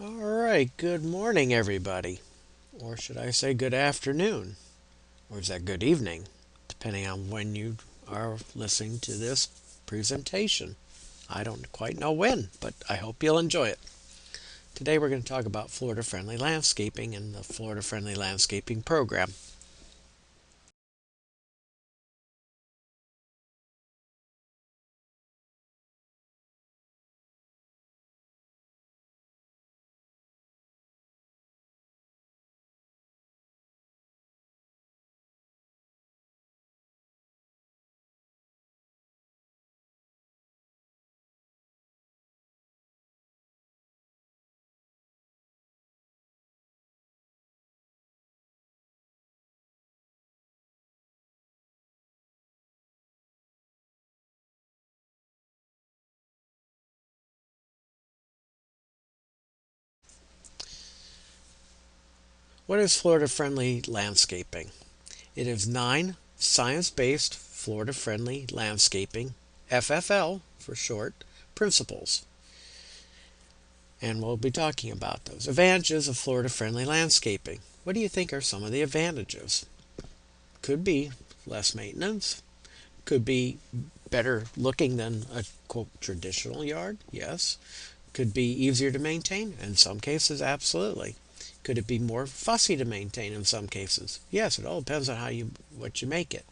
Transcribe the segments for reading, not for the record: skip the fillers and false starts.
All right, good morning, everybody. Or should I say good afternoon? Or is that good evening? Depending on when you are listening to this presentation. I don't quite know when, but I hope you'll enjoy it. Today we're going to talk about Florida Friendly Landscaping and the Florida Friendly Landscaping Program. What is Florida Friendly Landscaping? It is 9 science-based Florida Friendly Landscaping, FFL for short, principles. And we'll be talking about those. Advantages of Florida friendly landscaping. What do you think are some of the advantages? Could be less maintenance, could be better looking than a quote traditional yard, yes. Could be easier to maintain, in some cases, absolutely. Could it be more fussy to maintain in some cases? Yes, it all depends on what you make it.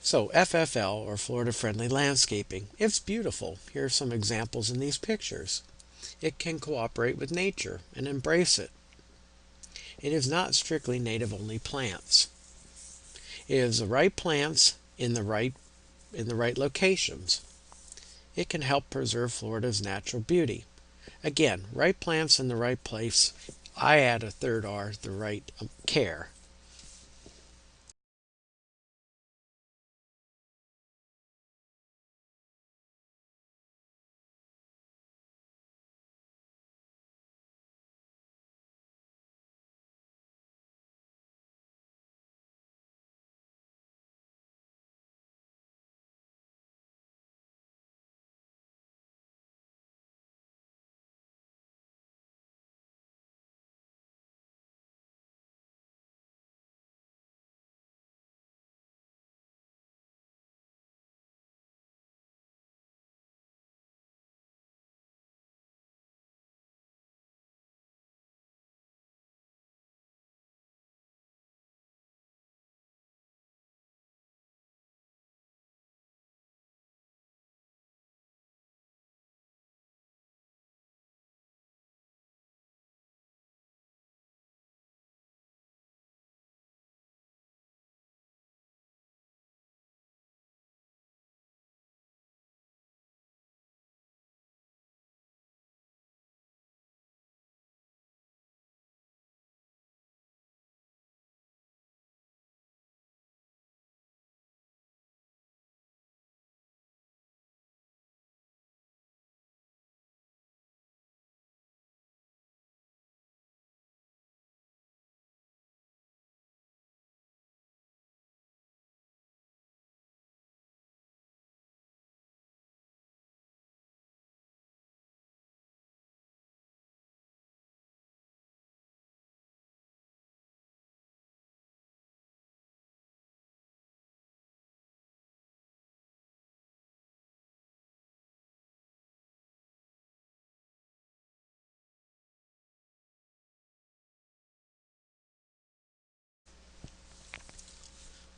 So FFL, or Florida Friendly Landscaping, it's beautiful. Here are some examples in these pictures. It can cooperate with nature and embrace it. It is not strictly native only plants. It is the right plants in the right locations. It can help preserve Florida's natural beauty. Again, right plants in the right place. I add a third R, the right care.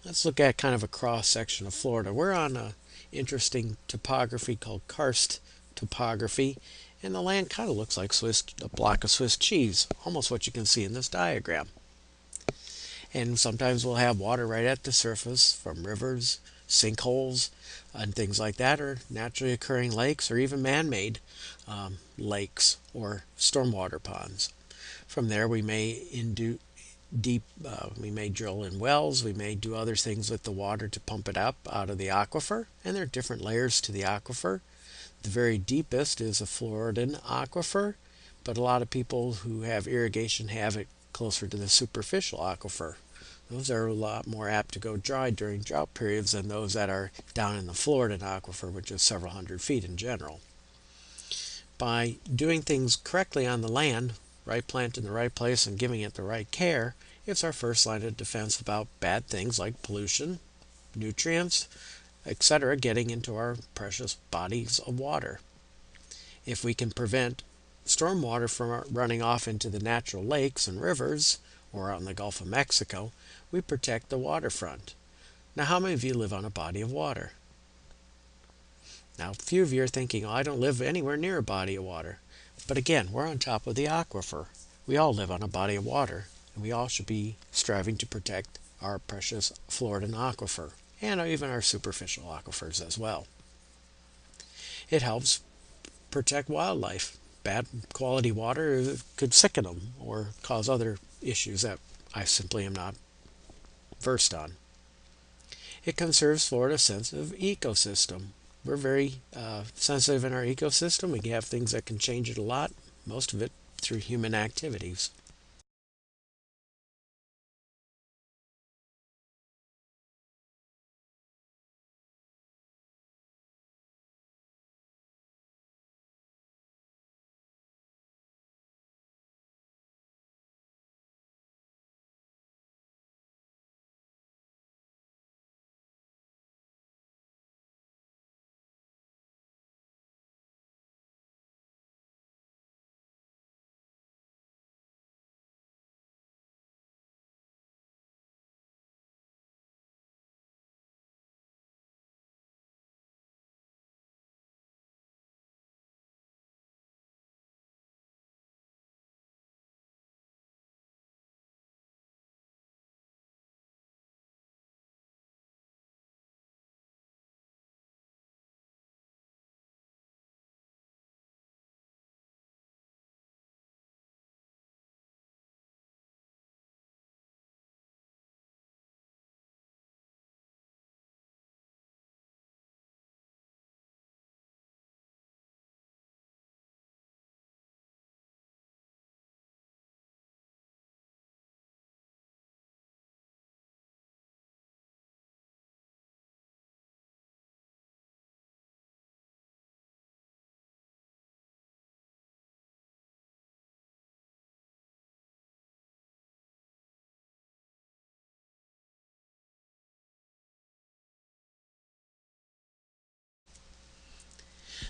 Let's look at kind of a cross section of Florida. We're on a interesting topography called karst topography, and the land kind of looks like a block of Swiss cheese, almost what you can see in this diagram. And sometimes we'll have water right at the surface from rivers, sinkholes and things like that are naturally occurring lakes or even man-made lakes or stormwater ponds. From there, we may we may drill in wells, we may do other things with the water to pump it up out of the aquifer, and there are different layers to the aquifer. The very deepest is a Floridan aquifer, but a lot of people who have irrigation have it closer to the superficial aquifer. Those are a lot more apt to go dry during drought periods than those that are down in the Floridan aquifer, which is several hundred feet in general. By doing things correctly on the land, right plant in the right place and giving it the right care, it's our first line of defense about bad things like pollution, nutrients, etc. getting into our precious bodies of water. If we can prevent stormwater from running off into the natural lakes and rivers or out in the Gulf of Mexico, we protect the waterfront. Now, how many of you live on a body of water? Now, a few of you are thinking, oh, I don't live anywhere near a body of water. But again, we're on top of the aquifer. We all live on a body of water, and we all should be striving to protect our precious Floridan aquifer, and even our superficial aquifers as well. It helps protect wildlife. Bad quality water could sicken them or cause other issues that I simply am not versed on. It conserves Florida's sensitive ecosystem. We're very sensitive in our ecosystem. We have things that can change it a lot, most of it through human activities.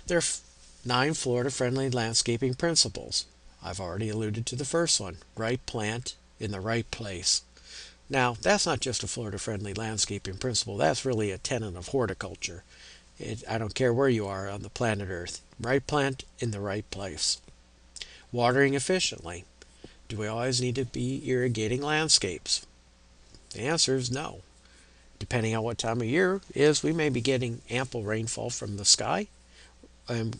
There are 9 Florida-friendly landscaping principles. I've already alluded to the first one, right plant in the right place. Now, that's not just a Florida-friendly landscaping principle, that's really a tenet of horticulture. I don't care where you are on the planet Earth. Right plant in the right place. Watering efficiently. Do we always need to be irrigating landscapes? The answer is no. Depending on what time of year is, we may be getting ample rainfall from the sky, um,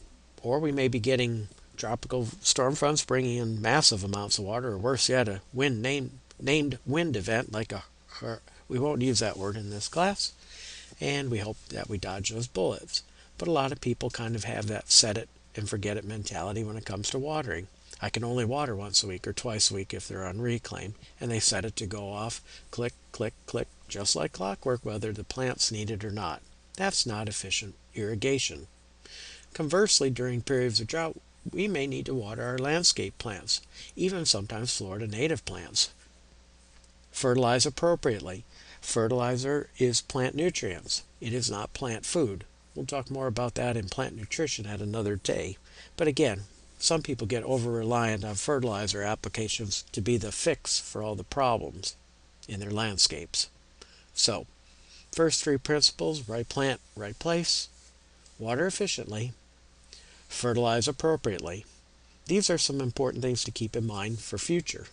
or we may be getting tropical storm fronts bringing in massive amounts of water, or worse yet, a named wind event like a we won't use that word in this class, and we hope that we dodge those bullets. But a lot of people kind of have that set it and forget it mentality when it comes to watering. I can only water once a week or twice a week if they're on reclaim, and they set it to go off click, click, click, just like clockwork, whether the plants need it or not. That's not efficient irrigation. Conversely, during periods of drought, we may need to water our landscape plants, even sometimes Florida native plants. Fertilize appropriately. Fertilizer is plant nutrients. It is not plant food. We'll talk more about that in plant nutrition at another day. But again, some people get over-reliant on fertilizer applications to be the fix for all the problems in their landscapes. So, first 3 principles, right plant, right place, water efficiently, fertilize appropriately. These are some important things to keep in mind for future.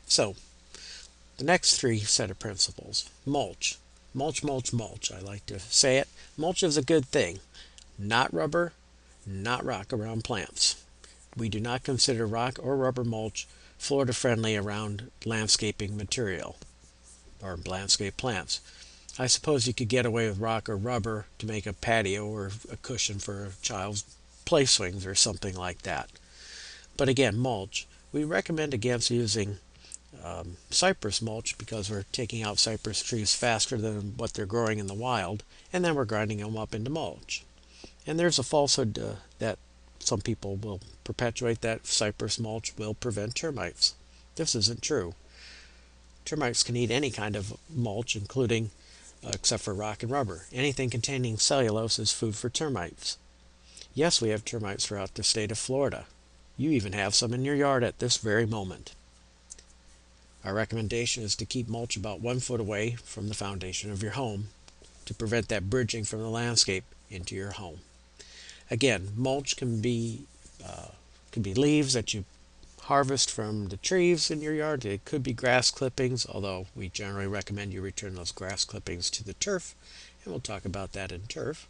So, the next three set of principles. Mulch. Mulch, mulch, mulch. I like to say it. Mulch is a good thing. Not rubber, not rock around plants. We do not consider rock or rubber mulch Florida friendly around landscaping material or landscape plants. I suppose you could get away with rock or rubber to make a patio or a cushion for a child's play swings or something like that. But again, mulch. We recommend against using cypress mulch because we're taking out cypress trees faster than what they're growing in the wild, and then we're grinding them up into mulch. And there's a falsehood that some people will perpetuate that cypress mulch will prevent termites. This isn't true. Termites can eat any kind of mulch, including, except for rock and rubber. Anything containing cellulose is food for termites. Yes, we have termites throughout the state of Florida. You even have some in your yard at this very moment. Our recommendation is to keep mulch about 1 foot away from the foundation of your home to prevent that bridging from the landscape into your home. Again, mulch can be leaves that you harvest from the trees in your yard. It could be grass clippings, although we generally recommend you return those grass clippings to the turf, and we'll talk about that in turf.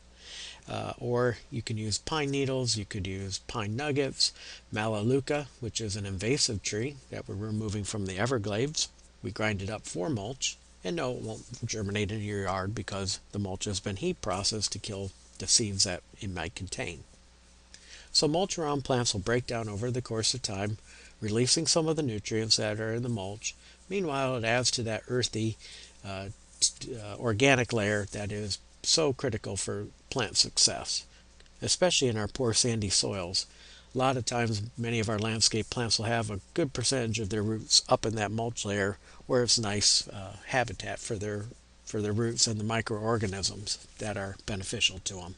Or you can use pine needles, you could use pine nuggets, melaleuca, which is an invasive tree that we're removing from the Everglades. We grind it up for mulch, and no, it won't germinate in your yard because the mulch has been heat processed to kill the seeds that it might contain. So mulch around plants will break down over the course of time, releasing some of the nutrients that are in the mulch. Meanwhile, it adds to that earthy, uh, organic layer that is so critical for plant success, especially in our poor sandy soils. A lot of times, many of our landscape plants will have a good percentage of their roots up in that mulch layer, where it's nice habitat for their roots and the microorganisms that are beneficial to them.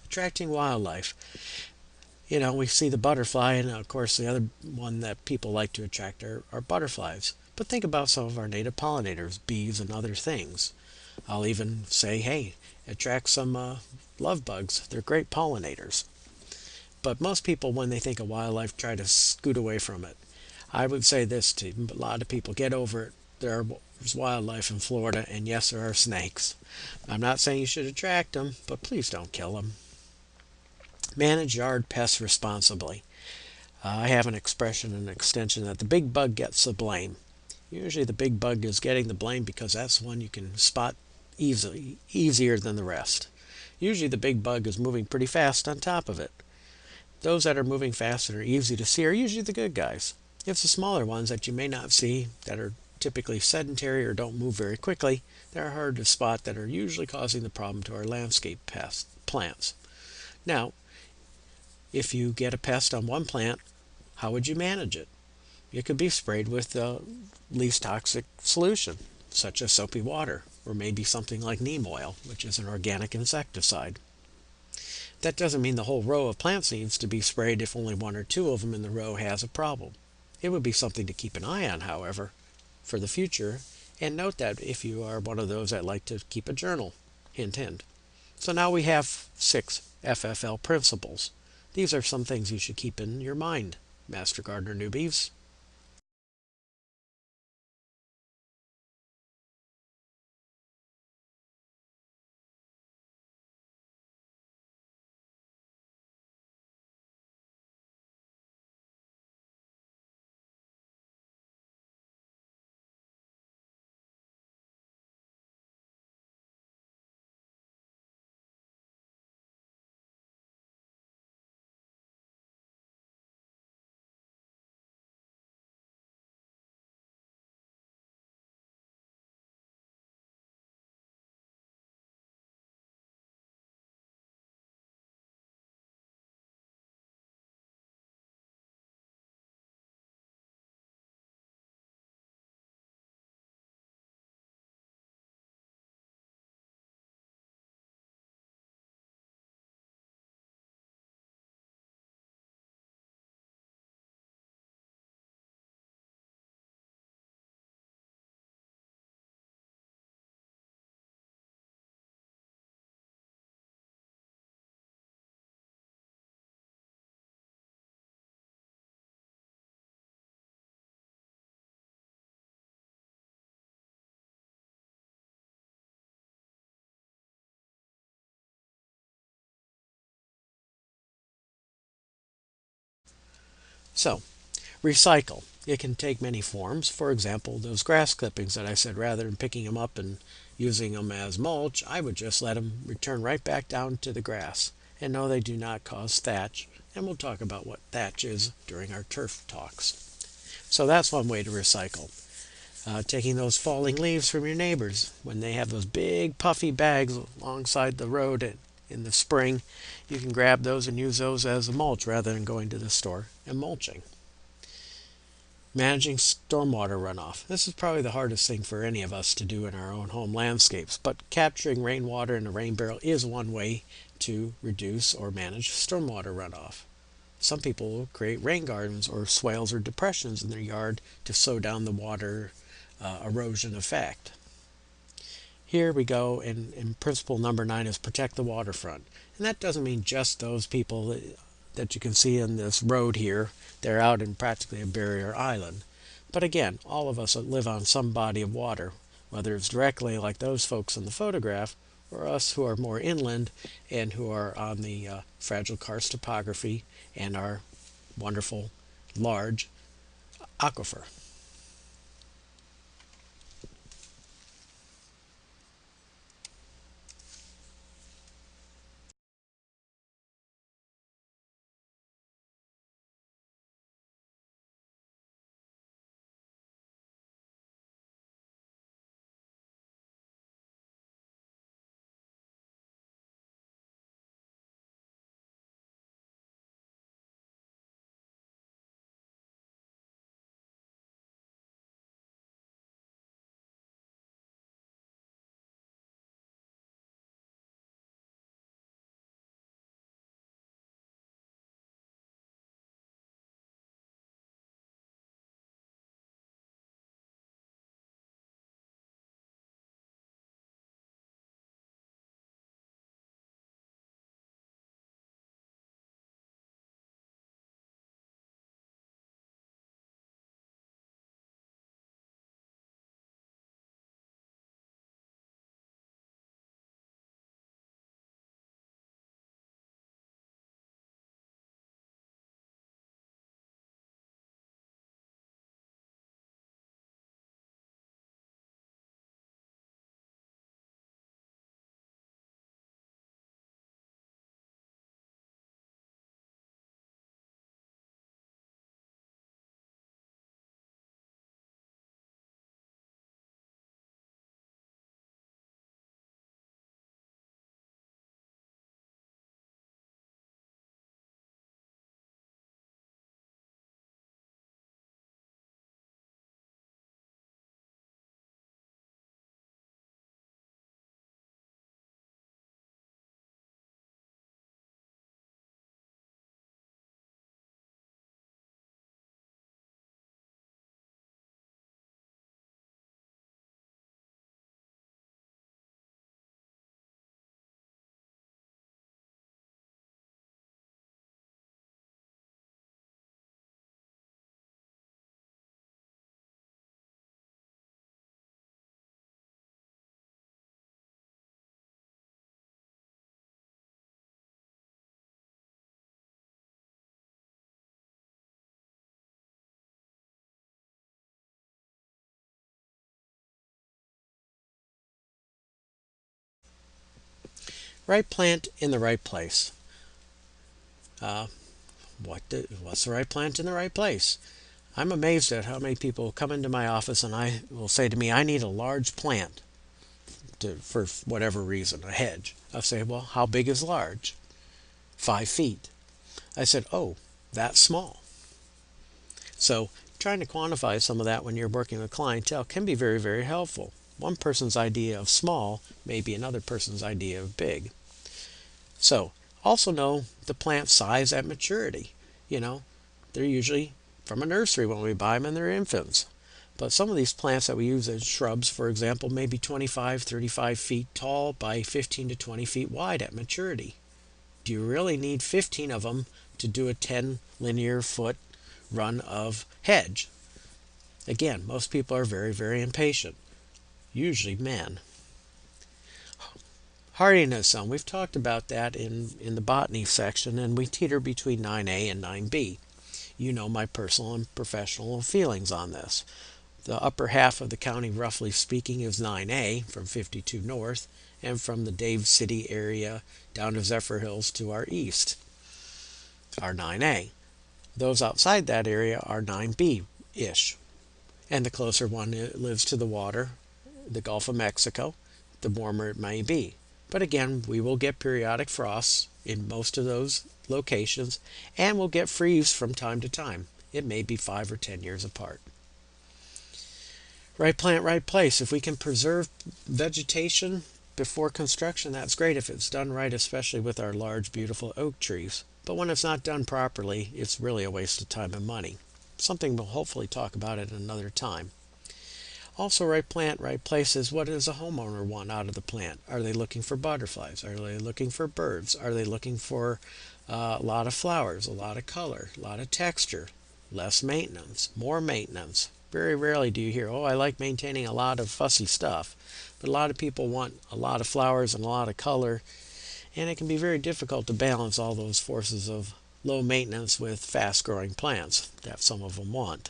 Attracting wildlife. You know, we see the butterfly, and of course, the other one that people like to attract are butterflies. But think about some of our native pollinators, bees, and other things. I'll even say, hey, attract some love bugs. They're great pollinators. But most people, when they think of wildlife, try to scoot away from it. I would say this to a lot of people: get over it. There's wildlife in Florida, and yes, there are snakes. I'm not saying you should attract them, but please don't kill them. Manage yard pests responsibly. I have an expression and an extension that the big bug gets the blame. Usually the big bug is getting the blame because that's one you can spot easier than the rest. Usually the big bug is moving pretty fast on top of it. Those that are moving fast and are easy to see are usually the good guys. It's the smaller ones that you may not see, that are typically sedentary or don't move very quickly, that are hard to spot, that are usually causing the problem to our landscape plants. Now, if you get a pest on one plant, how would you manage it? It could be sprayed with the least toxic solution, such as soapy water, or maybe something like neem oil, which is an organic insecticide. That doesn't mean the whole row of plants needs to be sprayed if only one or two of them in the row has a problem. It would be something to keep an eye on, however, for the future, and note that if you are one of those that like to keep a journal. Hint, hint. So now we have 6 FFL principles. These are some things you should keep in your mind, Master Gardener newbies. So, recycle. It can take many forms. For example, those grass clippings that I said, rather than picking them up and using them as mulch, I would just let them return right back down to the grass. And no, they do not cause thatch. And we'll talk about what thatch is during our turf talks. So that's one way to recycle. Taking those falling leaves from your neighbors when they have those big puffy bags alongside the road in the spring, you can grab those and use those as a mulch rather than going to the store and mulching. Managing stormwater runoff. This is probably the hardest thing for any of us to do in our own home landscapes, but capturing rainwater in a rain barrel is one way to reduce or manage stormwater runoff. Some people will create rain gardens or swales or depressions in their yard to slow down the water erosion effect. Here we go, and principle number 9 is protect the waterfront. And that doesn't mean just those people that you can see in this road here. They're out in practically a barrier island. But again, all of us live on some body of water, whether it's directly like those folks in the photograph, or us who are more inland and who are on the fragile karst topography and our wonderful, large aquifer. Right plant in the right place. Uh, what's the right plant in the right place? I'm amazed at how many people come into my office and I will say to me, I need a large plant for whatever reason, a hedge. I'll say, well, how big is large? 5 feet. I said, oh, that's small. So trying to quantify some of that when you're working with clientele can be very, very helpful. One person's idea of small may be another person's idea of big. So also know the plant size at maturity. You know, they're usually from a nursery when we buy them and they're infants. But some of these plants that we use as shrubs, for example, may be 25, 35 feet tall by 15 to 20 feet wide at maturity. Do you really need 15 of them to do a 10 linear foot run of hedge? Again, most people are very, very impatient, usually men. Hardiness zone, we've talked about that in the botany section, and we teeter between 9A and 9B. You know my personal and professional feelings on this. The upper half of the county, roughly speaking, is 9A from 52 north, and from the Dave City area down to Zephyr Hills to our east are 9A. Those outside that area are 9B ish. And the closer one lives to the water, the Gulf of Mexico, the warmer it may be. But again, we will get periodic frosts in most of those locations, and we'll get freeze from time to time. It may be 5 or 10 years apart. Right plant, right place. If we can preserve vegetation before construction, that's great if it's done right, especially with our large, beautiful oak trees. But when it's not done properly, it's really a waste of time and money. Something we'll hopefully talk about at another time. Also, right plant, right place is what does a homeowner want out of the plant? Are they looking for butterflies? Are they looking for birds? Are they looking for a lot of flowers, a lot of color, a lot of texture, less maintenance, more maintenance? Very rarely do you hear, oh, I like maintaining a lot of fussy stuff. But a lot of people want a lot of flowers and a lot of color, and it can be very difficult to balance all those forces of low maintenance with fast growing plants that some of them want.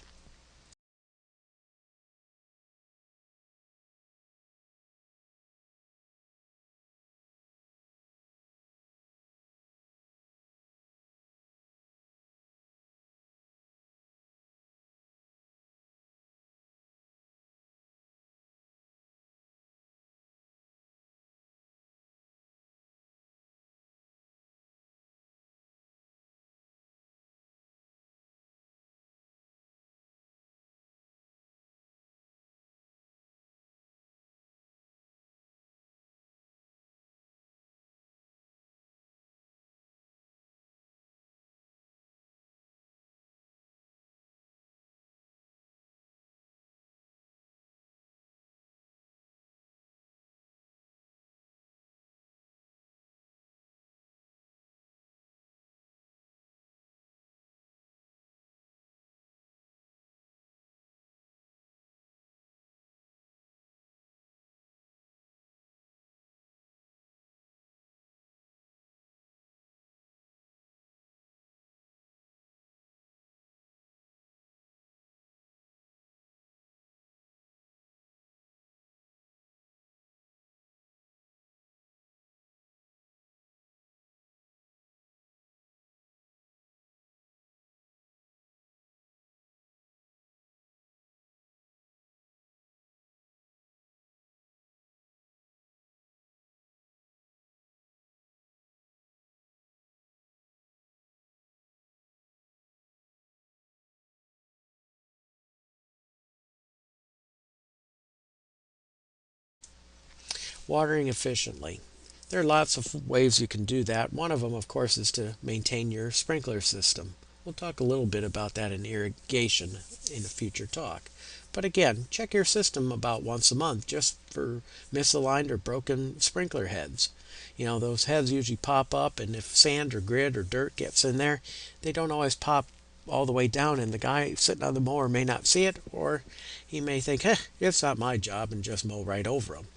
Watering efficiently. There are lots of ways you can do that. One of them, of course, is to maintain your sprinkler system. We'll talk a little bit about that in irrigation in a future talk. But again, check your system about once a month just for misaligned or broken sprinkler heads. You know, those heads usually pop up, and if sand or grit or dirt gets in there, they don't always pop all the way down, and the guy sitting on the mower may not see it, or he may think, it's not my job, and just mow right over them.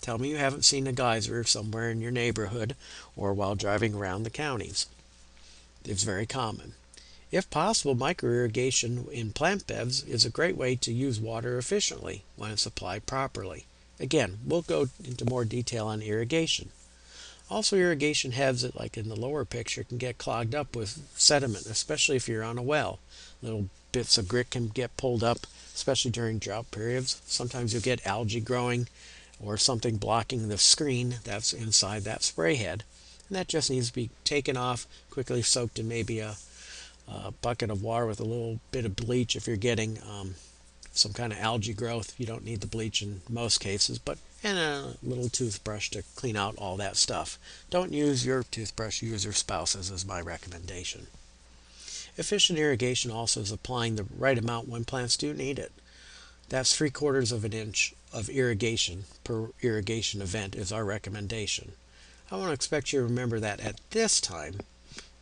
Tell me you haven't seen a geyser somewhere in your neighborhood or while driving around the counties. It's very common. If possible, microirrigation in plant beds is a great way to use water efficiently when it's applied properly. Again, we'll go into more detail on irrigation. Also, irrigation heads, like in the lower picture, can get clogged up with sediment, especially if you're on a well. Little bits of grit can get pulled up, especially during drought periods. Sometimes you'll get algae growing or something blocking the screen that's inside that spray head. And that just needs to be taken off, quickly soaked in maybe a bucket of water with a little bit of bleach if you're getting some kind of algae growth. You don't need the bleach in most cases, but and a little toothbrush to clean out all that stuff. Don't use your toothbrush, use your spouse's is my recommendation. Efficient irrigation also is applying the right amount when plants do need it. That's 3/4 of an inch of irrigation per irrigation event is our recommendation. I won't expect you to remember that at this time,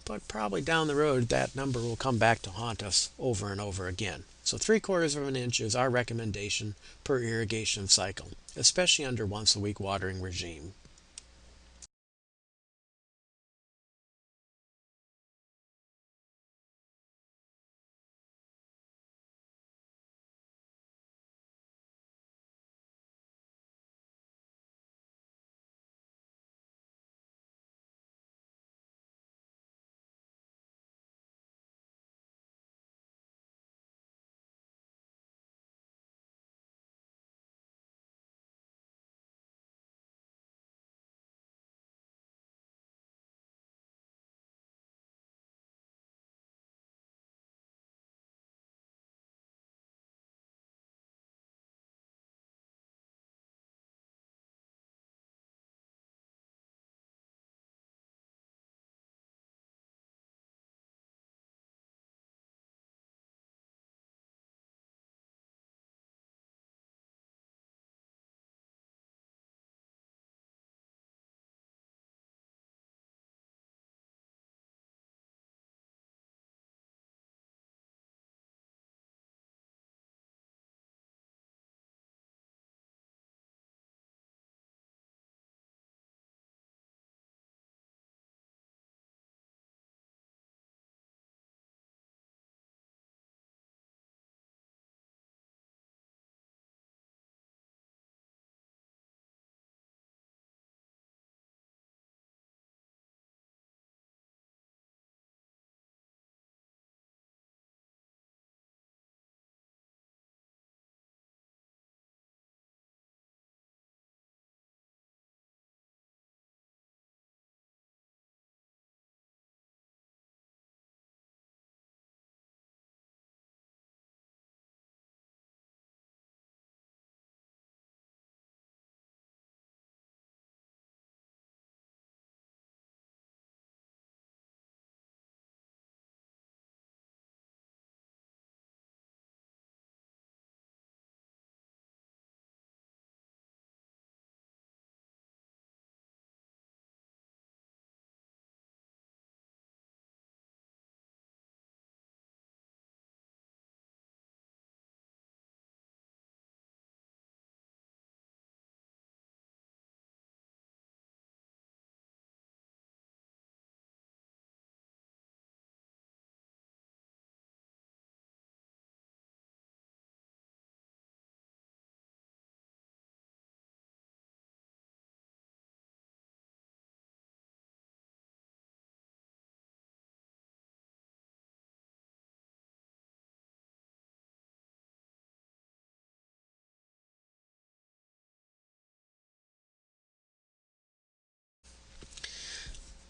but probably down the road that number will come back to haunt us over and over again. So 3/4 of an inch is our recommendation per irrigation cycle, especially under once a week watering regime.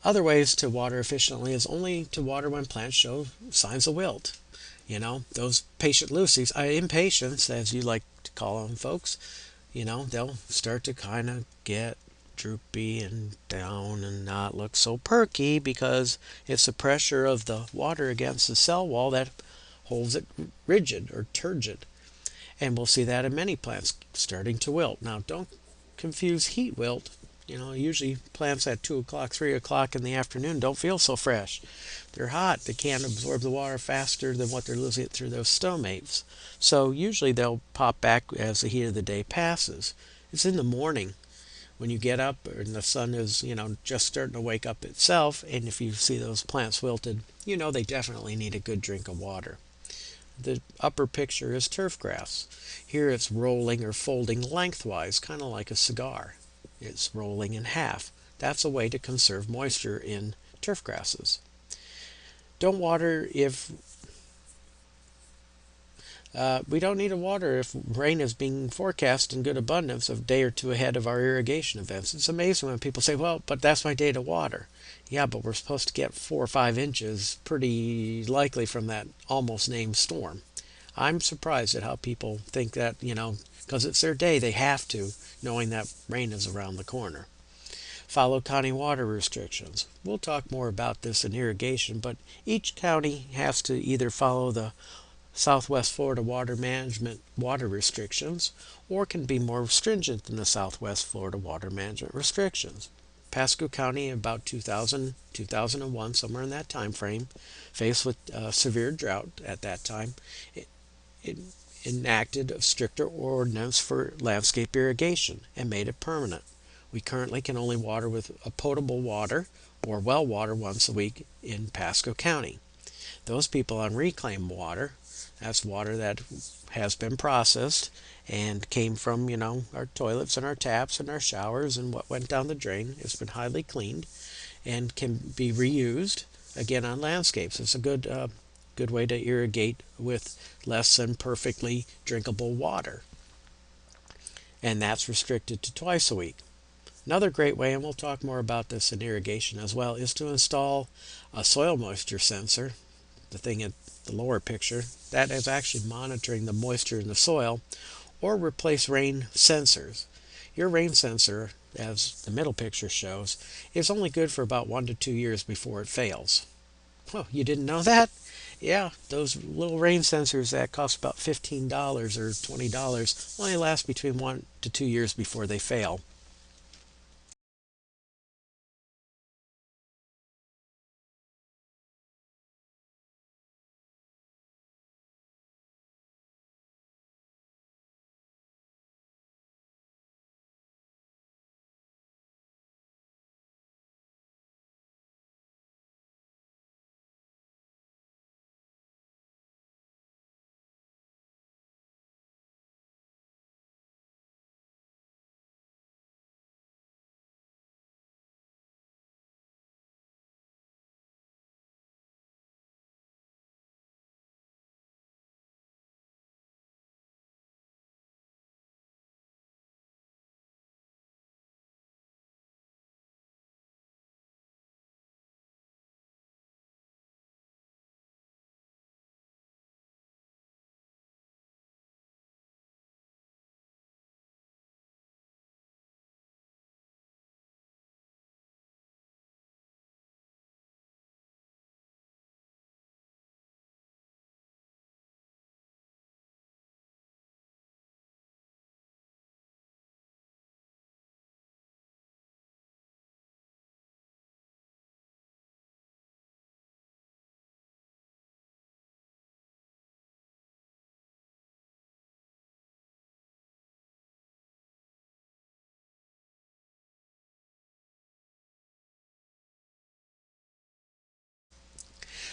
Other ways to water efficiently is only to water when plants show signs of wilt. Those patient Lucy's, impatiens, as you like to call them, folks, they'll start to kind of get droopy and down and not look so perky because it's the pressure of the water against the cell wall that holds it rigid or turgid. And we'll see that in many plants starting to wilt. Now, don't confuse heat wilt. Usually plants at 2 o'clock, 3 o'clock in the afternoon don't feel so fresh. They're hot. They can't absorb the water faster than what they're losing it through those stomates. So usually they'll pop back as the heat of the day passes. It's in the morning when you get up and the sun is, just starting to wake up itself. And if you see those plants wilted, they definitely need a good drink of water. The upper picture is turf grass. Here it's rolling or folding lengthwise, kind of like a cigar. It's rolling in half. That's a way to conserve moisture in turf grasses. Don't water if we don't need to water if rain is being forecast in good abundance a day or two ahead of our irrigation events. It's amazing when people say, well, but that's my day to water. Yeah, but we're supposed to get 4 or 5 inches pretty likely from that almost named storm. I'm surprised at how people think that, because it's their day, they have to, knowing that rain is around the corner. Follow county water restrictions. We'll talk more about this in irrigation, but each county has to either follow the Southwest Florida Water Management water restrictions or can be more stringent than the Southwest Florida Water Management restrictions. Pasco County, about 2000, 2001, somewhere in that time frame, faced with severe drought at that time, it enacted a stricter ordinance for landscape irrigation and made it permanent. We currently can only water with a potable water or well water once a week in Pasco County. Those people on reclaimed water, that's water that has been processed and came from, our toilets and our taps and our showers and what went down the drain. It's been highly cleaned and can be reused again on landscapes. It's a good way to irrigate with less than perfectly drinkable water. And that's restricted to twice a week. Another great way, and we'll talk more about this in irrigation as well, is to install a soil moisture sensor, the thing at the lower picture, that is actually monitoring the moisture in the soil, or replace rain sensors. Your rain sensor, as the middle picture shows, is only good for about 1 to 2 years before it fails. Oh, you didn't know that? Yeah, those little rain sensors that cost about $15 or $20 only last between 1 to 2 years before they fail.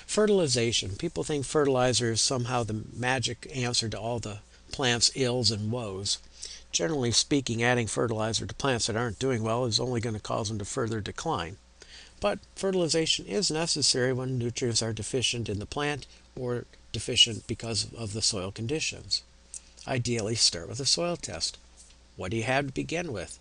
Fertilization. People think fertilizer is somehow the magic answer to all the plants' ills and woes. Generally speaking, adding fertilizer to plants that aren't doing well is only going to cause them to further decline. But fertilization is necessary when nutrients are deficient in the plant or deficient because of the soil conditions. Ideally, start with a soil test. What do you have to begin with?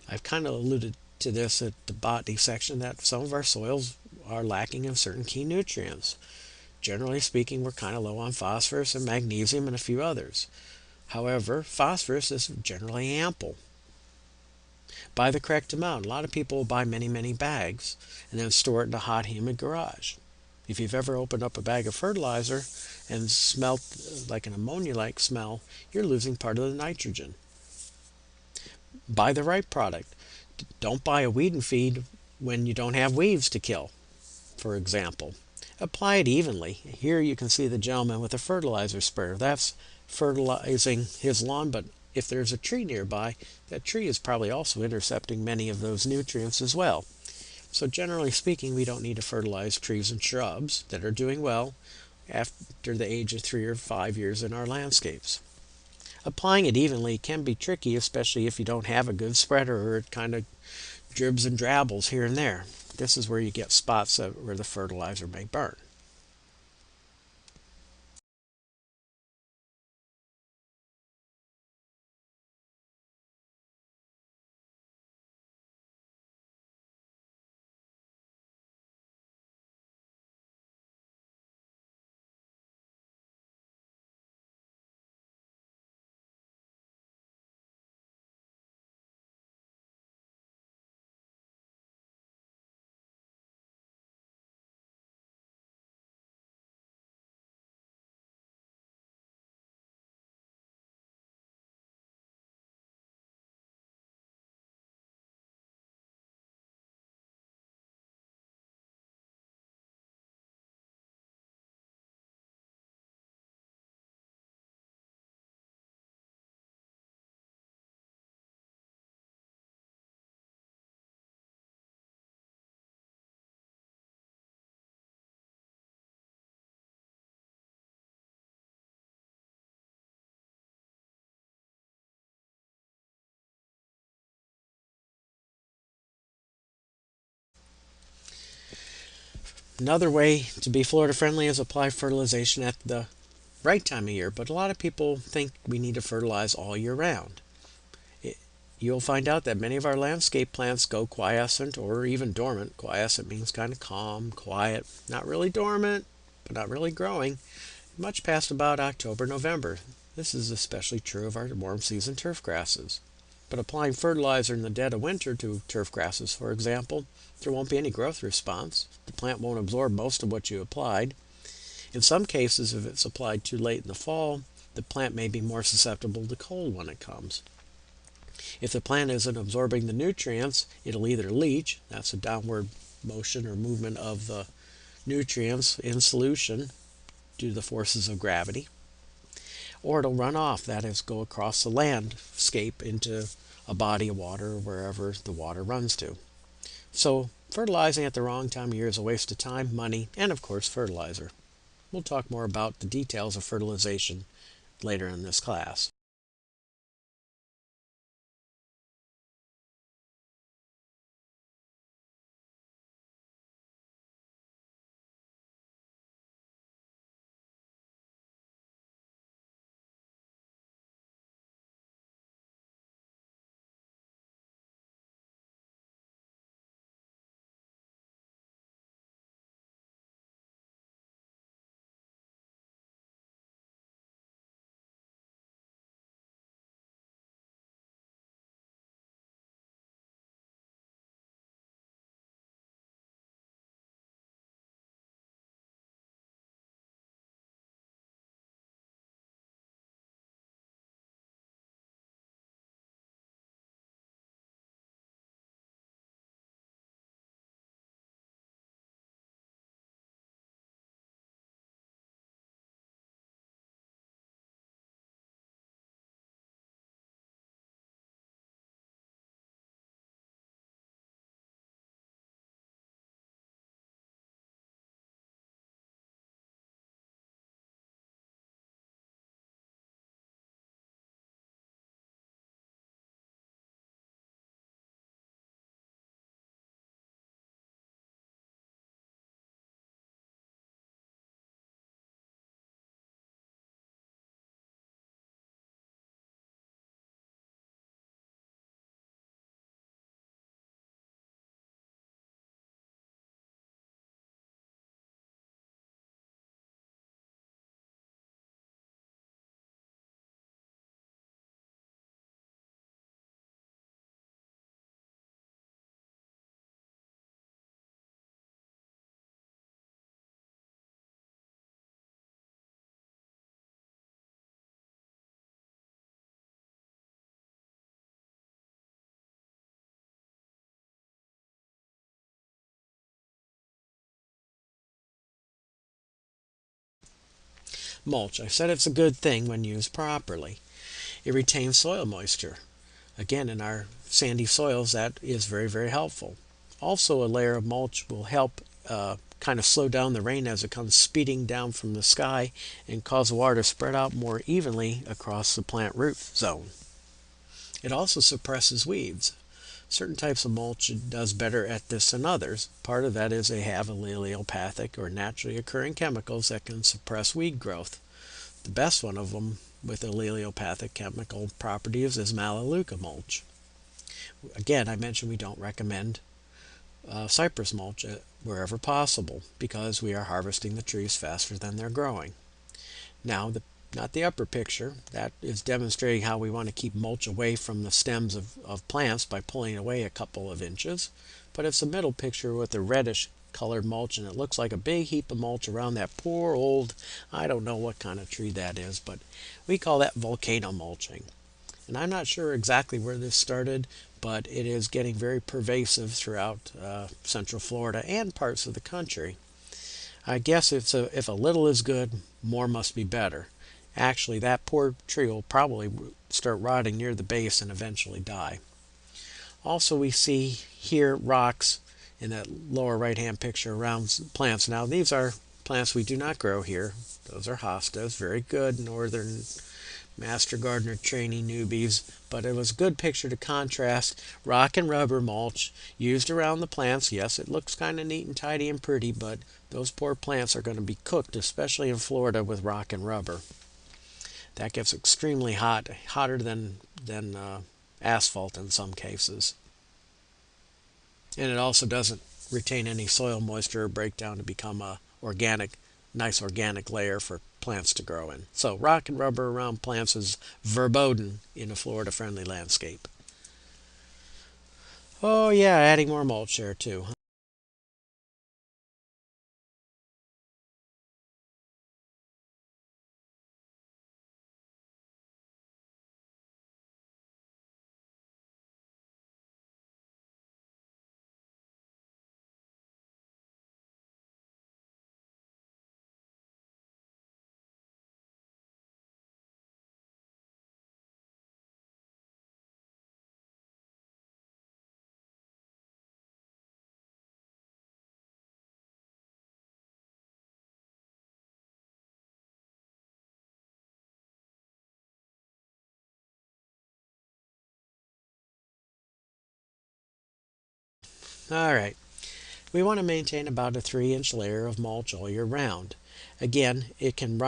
I've kind of alluded to this at the botany section that some of our soils are lacking in certain key nutrients. Generally speaking, we're kind of low on phosphorus and magnesium and a few others. However, phosphorus is generally ample. Buy the correct amount. A lot of people will buy many, many bags and then store it in a hot, humid garage. If you've ever opened up a bag of fertilizer and smelt like an ammonia-like smell, you're losing part of the nitrogen. Buy the right product. Don't buy a weed and feed when you don't have weeds to kill, for example. Apply it evenly. Here you can see the gentleman with a fertilizer sprayer. That's fertilizing his lawn, but if there's a tree nearby, that tree is probably also intercepting many of those nutrients as well. So generally speaking, we don't need to fertilize trees and shrubs that are doing well after the age of 3 or 5 years in our landscapes. Applying it evenly can be tricky, especially if you don't have a good spreader or it kind of dribs and drabbles here and there. This is where you get spots where the fertilizer may burn. Another way to be Florida friendly is apply fertilization at the right time of year, but a lot of people think we need to fertilize all year round. It, you'll find out that many of our landscape plants go quiescent or even dormant. Quiescent means kind of calm, quiet, not really dormant, but not really growing, much past about October, November. This is especially true of our warm season turf grasses. But applying fertilizer in the dead of winter to turf grasses, for example, there won't be any growth response. The plant won't absorb most of what you applied. In some cases, if it's applied too late in the fall, the plant may be more susceptible to cold when it comes. If the plant isn't absorbing the nutrients, it'll either leach, that's a downward motion or movement of the nutrients in solution due to the forces of gravity, or it'll run off, that is, go across the landscape into a body of water or wherever the water runs to. So, fertilizing at the wrong time of year is a waste of time, money, and of course, fertilizer. We'll talk more about the details of fertilization later in this class. Mulch. I said it's a good thing when used properly. It retains soil moisture. Again, in our sandy soils, that is very, very helpful. Also, a layer of mulch will help kind of slow down the rain as it comes speeding down from the sky and cause the water to spread out more evenly across the plant root zone. It also suppresses weeds. Certain types of mulch does better at this than others. Part of that is they have allelopathic or naturally occurring chemicals that can suppress weed growth. The best one of them with allelopathic chemical properties is Melaleuca mulch. Again, I mentioned we don't recommend cypress mulch wherever possible because we are harvesting the trees faster than they're growing. Now, not the upper picture. That is demonstrating how we want to keep mulch away from the stems of plants by pulling away a couple of inches. But it's the middle picture with the reddish colored mulch, and it looks like a big heap of mulch around that poor old, I don't know what kind of tree that is, but we call that volcano mulching. And I'm not sure exactly where this started, but it is getting very pervasive throughout Central Florida and parts of the country. I guess if a little is good, more must be better. Actually, that poor tree will probably start rotting near the base and eventually die. Also, we see here rocks in that lower right hand picture around plants. Now, these are plants we do not grow here. Those are hostas, very good northern master gardener trainee newbies, but it was a good picture to contrast rock and rubber mulch used around the plants. Yes, it looks kind of neat and tidy and pretty, but those poor plants are going to be cooked, especially in Florida, with rock and rubber. That gets extremely hot, hotter than asphalt in some cases. And it also doesn't retain any soil moisture or break down to become a nice organic layer for plants to grow in. So rock and rubber around plants is verboten in a Florida friendly landscape. Oh yeah, adding more mulch there too. All right. We want to maintain about a 3-inch layer of mulch all year round. Again, it can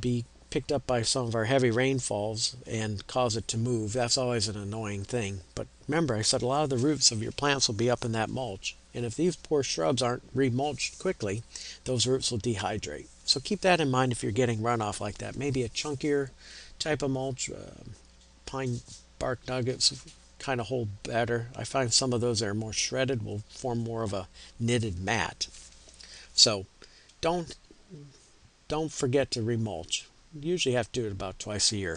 be picked up by some of our heavy rainfalls and cause it to move. That's always an annoying thing. But remember, I said a lot of the roots of your plants will be up in that mulch. And if these poor shrubs aren't remulched quickly, those roots will dehydrate. So keep that in mind if you're getting runoff like that. Maybe a chunkier type of mulch, pine bark nuggets kind of hold better. I find some of those that are more shredded will form more of a knitted mat. So don't don't forget to remulch. You usually have to do it about twice a year.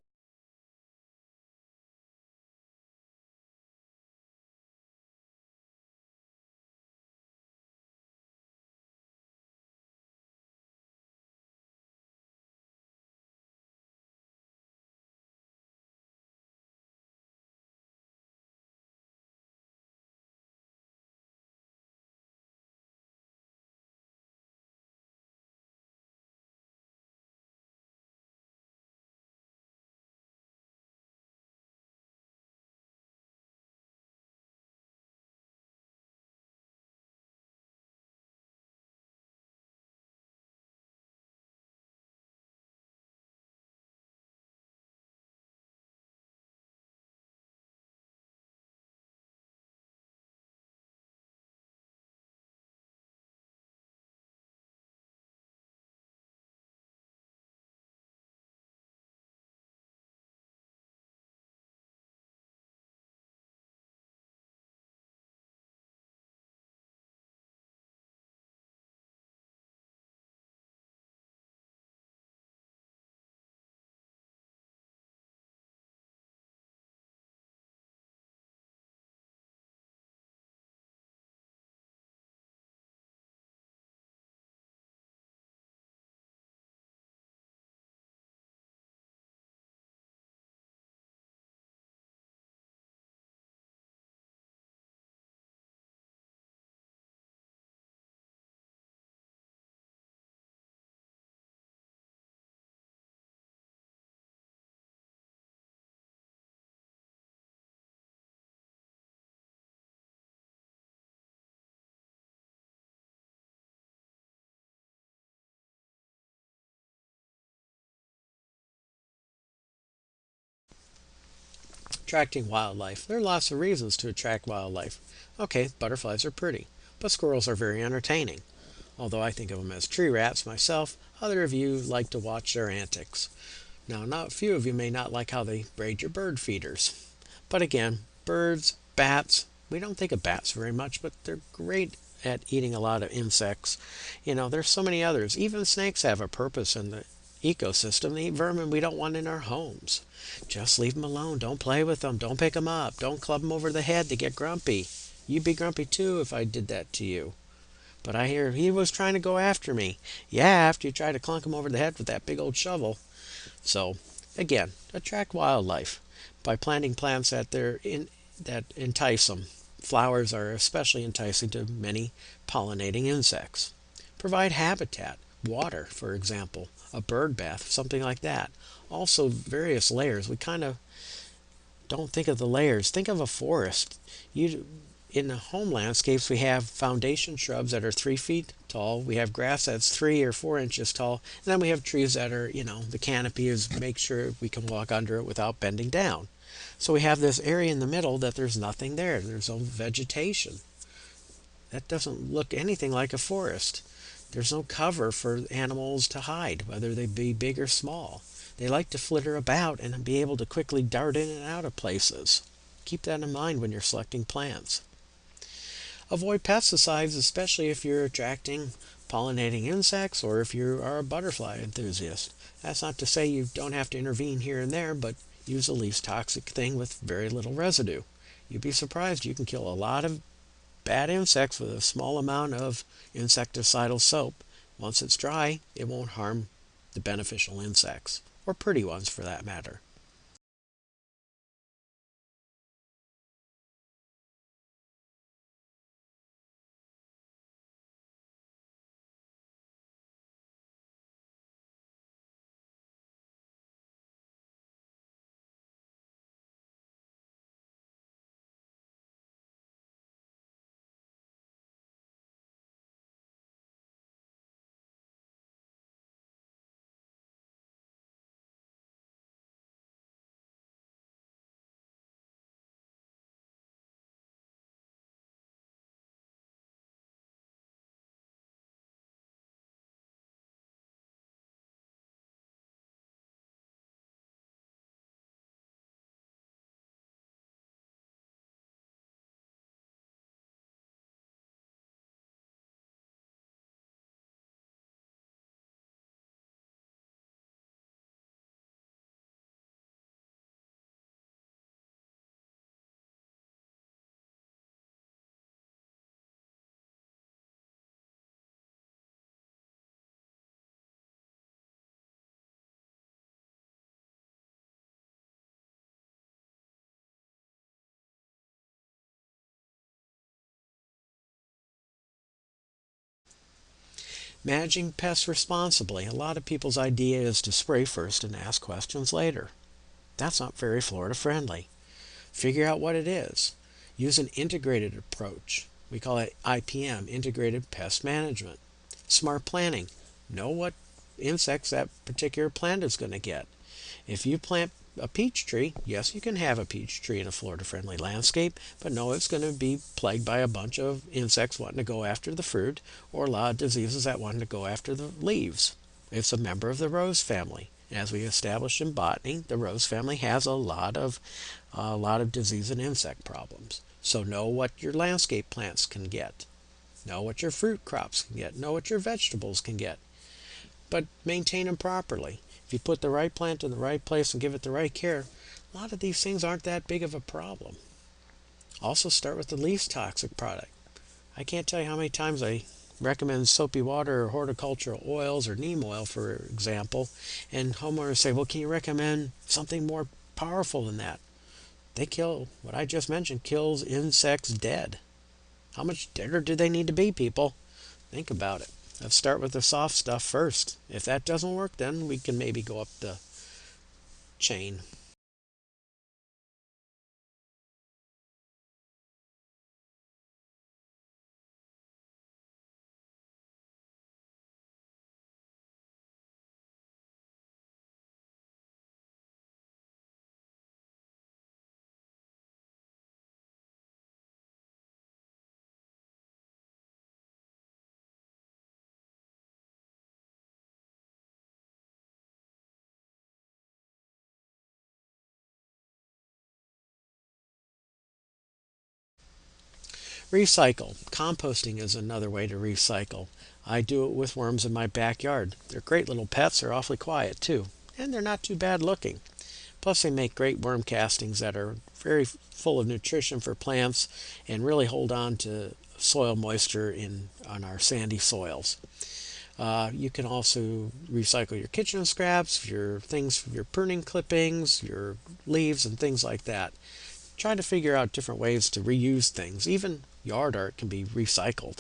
Attracting wildlife. There are lots of reasons to attract wildlife. Okay, butterflies are pretty, but squirrels are very entertaining. Although I think of them as tree rats myself, other of you like to watch their antics. Now, not few of you may not like how they braid your bird feeders. But again, birds, bats, we don't think of bats very much, but they're great at eating a lot of insects. There's so many others. Even snakes have a purpose in the ecosystem. They eat vermin we don't want in our homes. Just leave them alone. Don't play with them. Don't pick them up. Don't club them over the head. They get grumpy. You'd be grumpy too if I did that to you. But I hear he was trying to go after me. Yeah, after you try to clunk him over the head with that big old shovel. So, again, attract wildlife by planting plants that entice them. Flowers are especially enticing to many pollinating insects. Provide habitat, water, for example, a bird bath, something like that. Also, various layers. We kind of don't think of the layers. Think of a forest. In the home landscapes, we have foundation shrubs that are 3 feet tall. We have grass that's 3 or 4 inches tall. And then we have trees that are, the canopy is make sure we can walk under it without bending down. So we have this area in the middle that there's nothing there. There's no vegetation. That doesn't look anything like a forest. There's no cover for animals to hide, whether they be big or small. They like to flitter about and be able to quickly dart in and out of places. Keep that in mind when you're selecting plants. Avoid pesticides, especially if you're attracting pollinating insects or if you are a butterfly enthusiast. That's not to say you don't have to intervene here and there, but use the least toxic thing with very little residue. You'd be surprised you can kill a lot of bad insects with a small amount of insecticidal soap. Once it's dry, it won't harm the beneficial insects, or pretty ones for that matter. Managing pests responsibly. A lot of people's idea is to spray first and ask questions later. That's not very Florida friendly. Figure out what it is. Use an integrated approach. We call it IPM, Integrated Pest Management. Smart planning. Know what insects that particular plant is going to get. If you plant a peach tree, yes, you can have a peach tree in a Florida friendly landscape, but no, it's going to be plagued by a bunch of insects wanting to go after the fruit or a lot of diseases that want to go after the leaves. It's a member of the rose family. As we established in botany, the rose family has a lot of disease and insect problems. So know what your landscape plants can get. Know what your fruit crops can get. Know what your vegetables can get. But maintain them properly. If you put the right plant in the right place and give it the right care, a lot of these things aren't that big of a problem. Also start with the least toxic product. I can't tell you how many times I recommend soapy water or horticultural oils or neem oil, for example, and homeowners say, well, can you recommend something more powerful than that? They kill, what I just mentioned, kills insects dead. How much deader do they need to be, people? Think about it. Let's start with the soft stuff first. If that doesn't work, then we can maybe go up the chain. Recycle. Composting is another way to recycle. I do it with worms in my backyard. They're great little pets. They're awfully quiet too. And they're not too bad looking. Plus, they make great worm castings that are very full of nutrition for plants and really hold on to soil moisture in on our sandy soils. You can also recycle your kitchen scraps, your things, your pruning clippings, your leaves, and things like that. Try to figure out different ways to reuse things. Even yard art can be recycled.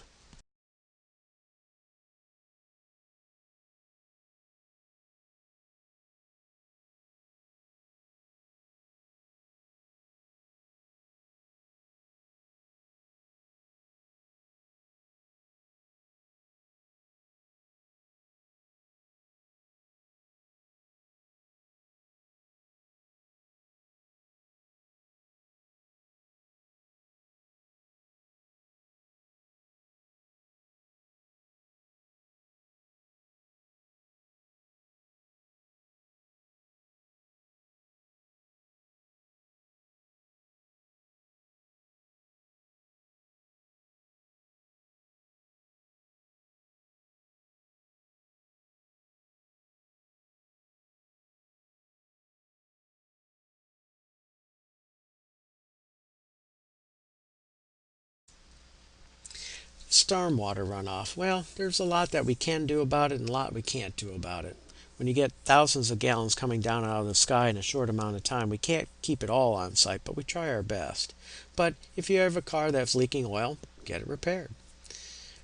Stormwater runoff. Well, there's a lot that we can do about it and a lot we can't do about it. When you get thousands of gallons coming down out of the sky in a short amount of time, we can't keep it all on site, but we try our best. But if you have a car that's leaking oil, get it repaired.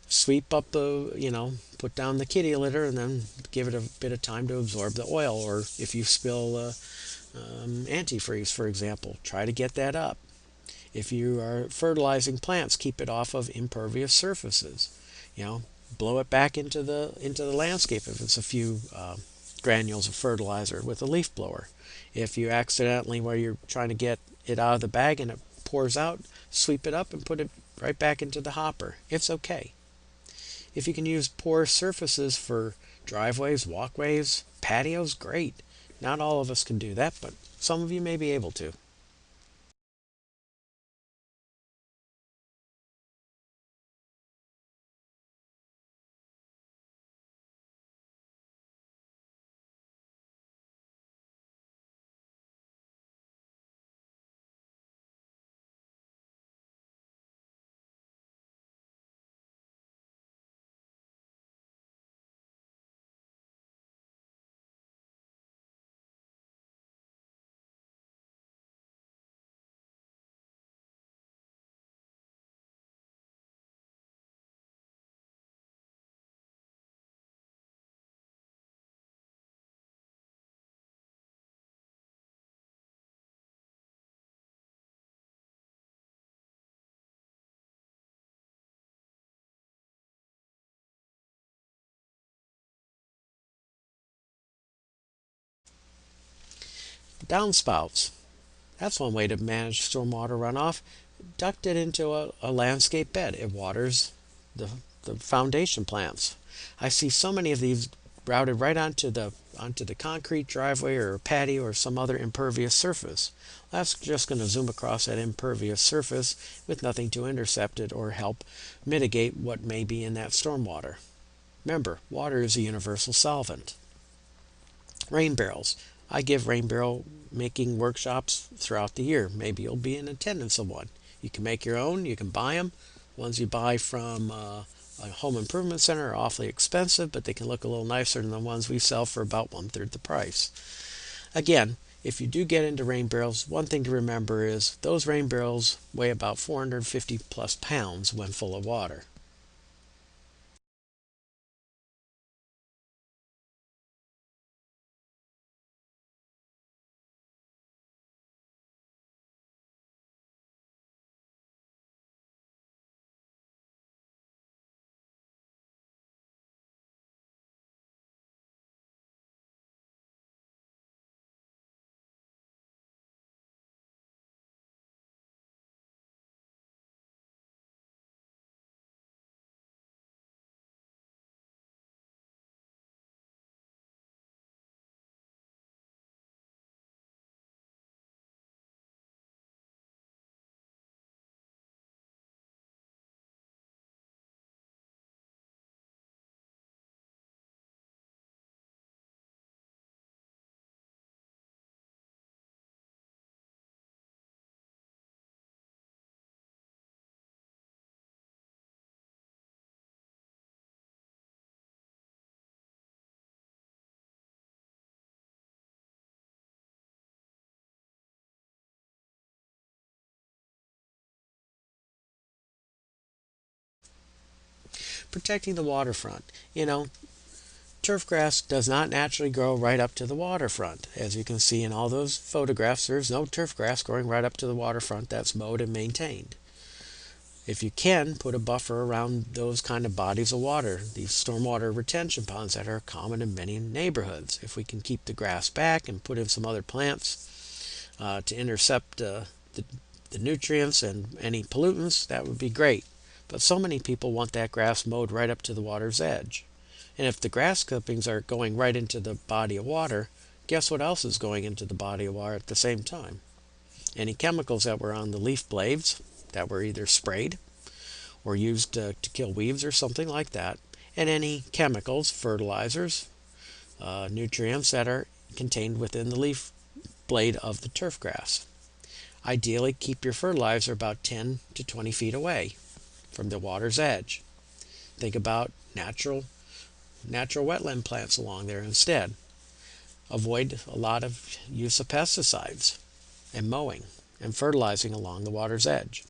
Sweep up put down the kitty litter and then give it a bit of time to absorb the oil. Or if you spill antifreeze, for example, try to get that up. If you are fertilizing plants, keep it off of impervious surfaces. You know, blow it back into the landscape if it's a few granules of fertilizer with a leaf blower. If you accidentally, where you're trying to get it out of the bag and it pours out, sweep it up and put it right back into the hopper. It's okay. If you can use porous surfaces for driveways, walkways, patios, great. Not all of us can do that, but some of you may be able to. Downspouts. That's one way to manage stormwater runoff. Duct it into a landscape bed. It waters the, the foundation plants. I see so many of these routed right onto the concrete driveway or patio or some other impervious surface. That's just going to zoom across that impervious surface with nothing to intercept it or help mitigate what may be in that stormwater. Remember, water is a universal solvent. Rain barrels. I give rain barrel making workshops throughout the year. Maybe you'll be in attendance of one. You can make your own, you can buy them. Ones you buy from a home improvement center are awfully expensive, but they can look a little nicer than the ones we sell for about one-third the price. Again, if you do get into rain barrels, one thing to remember is those rain barrels weigh about 450 plus pounds when full of water. protecting the waterfront. You know, turf grass does not naturally grow right up to the waterfront. As you can see in all those photographs, there's no turf grass growing right up to the waterfront that's mowed and maintained. If you can, put a buffer around those kind of bodies of water, these stormwater retention ponds that are common in many neighborhoods. If we can keep the grass back and put in some other plants to intercept the nutrients and any pollutants, that would be great. But so many people want that grass mowed right up to the water's edge. And if the grass clippings are going right into the body of water, guess what else is going into the body of water at the same time? Any chemicals that were on the leaf blades that were either sprayed or used to kill weeds or something like that, and any chemicals, fertilizers, nutrients that are contained within the leaf blade of the turf grass. Ideally, keep your fertilizer about 10 to 20 feet away from the water's edge. Think about natural wetland plants along there instead. Avoid a lot of use of pesticides and mowing and fertilizing along the water's edge.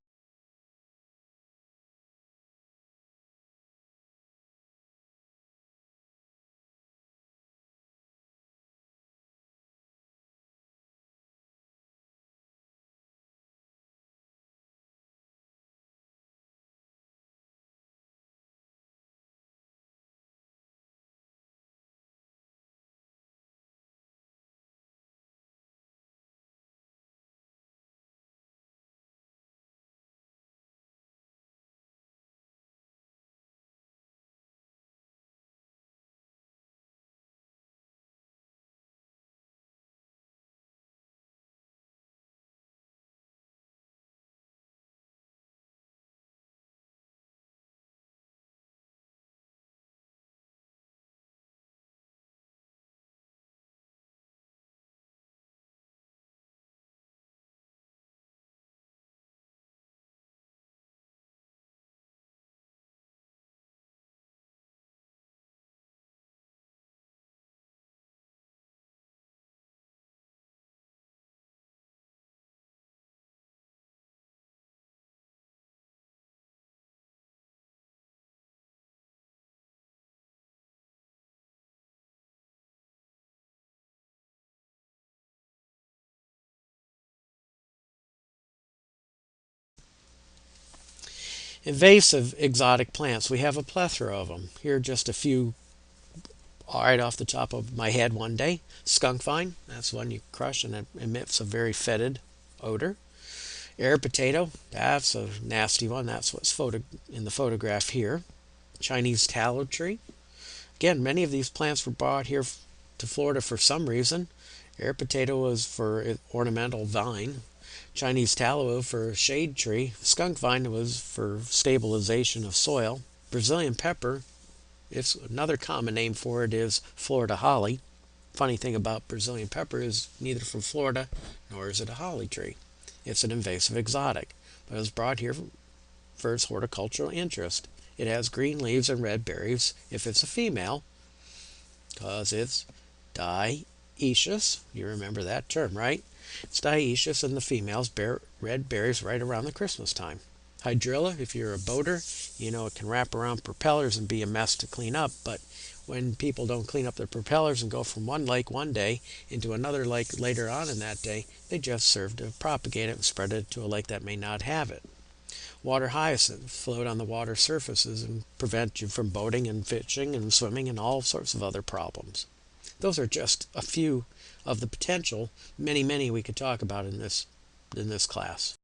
Invasive exotic plants, we have a plethora of them. Here are just a few right off the top of my head one day. Skunk vine, that's one you crush and it emits a very fetid odor. Air potato, that's a nasty one. That's what's in the photograph here. Chinese tallow tree. Again, many of these plants were brought here to Florida for some reason. Air potato was for ornamental vine. Chinese tallow for shade tree. Skunk vine was for stabilization of soil. Brazilian pepper, it's another common name for it is Florida holly. Funny thing about Brazilian pepper is neither from Florida nor is it a holly tree. It's an invasive exotic, but it was brought here for its horticultural interest. It has green leaves and red berries if it's a female, because it's dioecious. You remember that term, right? It's dioecious, and the females bear red berries right around the Christmas time. Hydrilla, if you're a boater, you know it can wrap around propellers and be a mess to clean up, but when people don't clean up their propellers and go from one lake one day into another lake later on in that day, they just serve to propagate it and spread it to a lake that may not have it. Water hyacinths float on the water surfaces and prevent you from boating and fishing and swimming and all sorts of other problems. Those are just a few of the potential, many we could talk about in this class.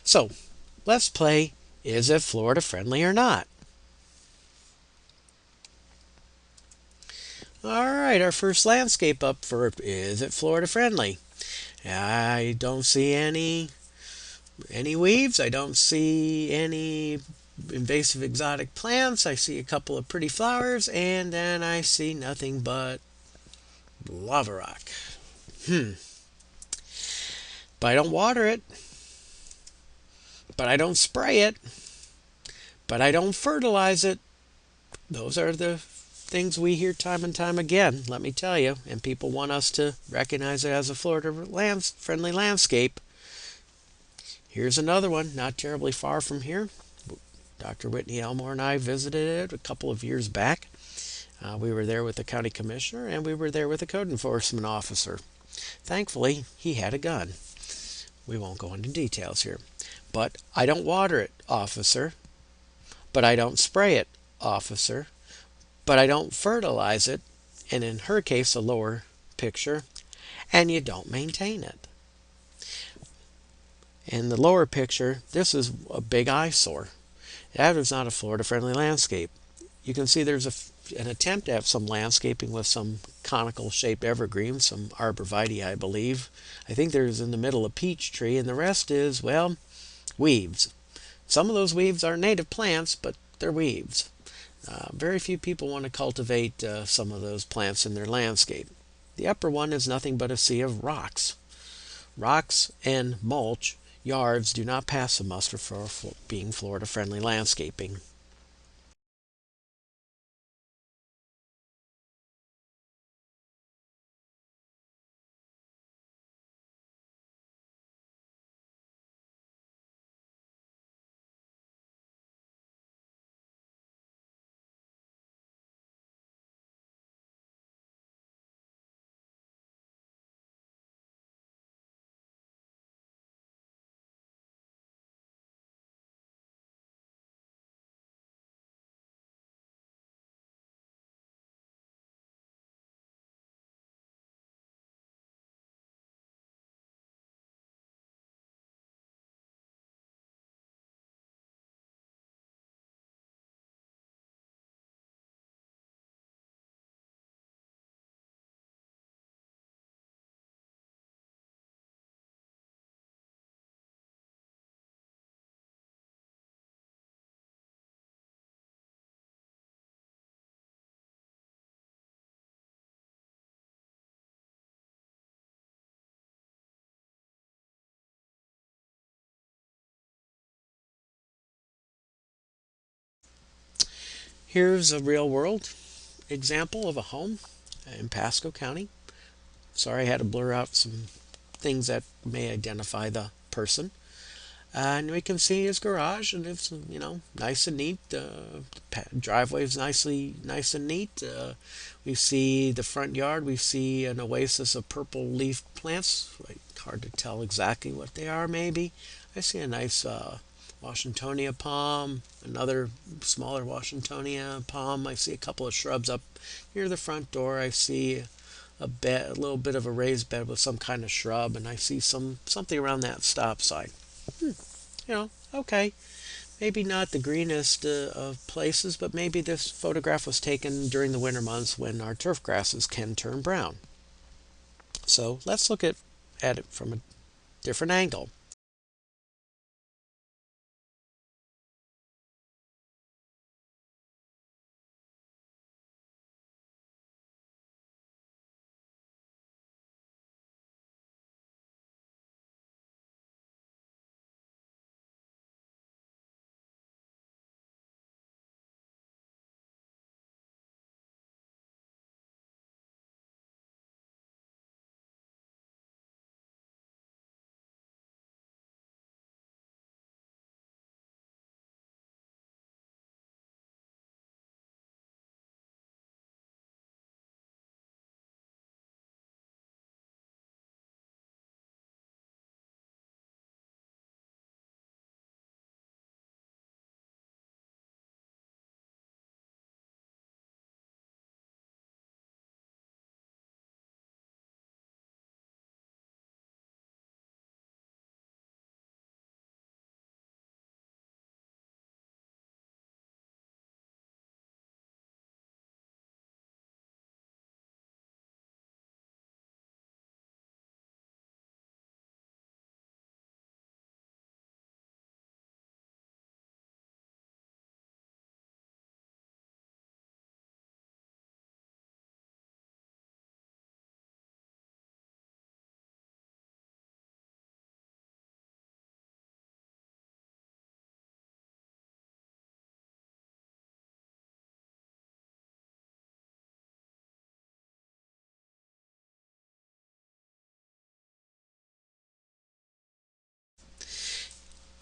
So let's play Is It Florida Friendly or Not? All right, our first landscape up for Is It Florida Friendly? I don't see any weeds. I don't see any invasive exotic plants. I see a couple of pretty flowers, and then I see nothing but lava rock. Hmm. But I don't water it, but I don't spray it, but I don't fertilize it. Those are the things we hear time and time again, let me tell you, and people want us to recognize it as a Florida friendly landscape. Here's another one, not terribly far from here. Dr. Whitney Elmore and I visited it a couple of years back. We were there with the county commissioner and we were there with a code enforcement officer. Thankfully, he had a gun. We won't go into details here. But I don't water it, officer. But I don't spray it, officer. But I don't fertilize it, and in her case, a lower picture, and you don't maintain it. In the lower picture, this is a big eyesore. That is not a Florida friendly landscape. You can see there's an attempt at some landscaping with some conical shaped evergreens, some arborvitae, I believe. I think there's in the middle a peach tree, and the rest is, well, weeds. Some of those weeds are native plants, but they're weeds. Very few people want to cultivate some of those plants in their landscape. The upper one is nothing but a sea of rocks. Rocks and mulch yards do not pass the muster for being Florida friendly landscaping. Here's a real world example of a home in Pasco County. Sorry, I had to blur out some things that may identify the person. And we can see his garage, and it's nice and neat. Driveway is nice and neat. We see the front yard. We see an oasis of purple leaf plants. Like, hard to tell exactly what they are. Maybe I see a nice Washingtonia palm, another smaller Washingtonia palm. I see a couple of shrubs up near the front door. I see a little bit of a raised bed with some kind of shrub, and I see something around that stop sign. Okay, maybe not the greenest of places, but maybe this photograph was taken during the winter months when our turf grasses can turn brown. So let's look at it from a different angle.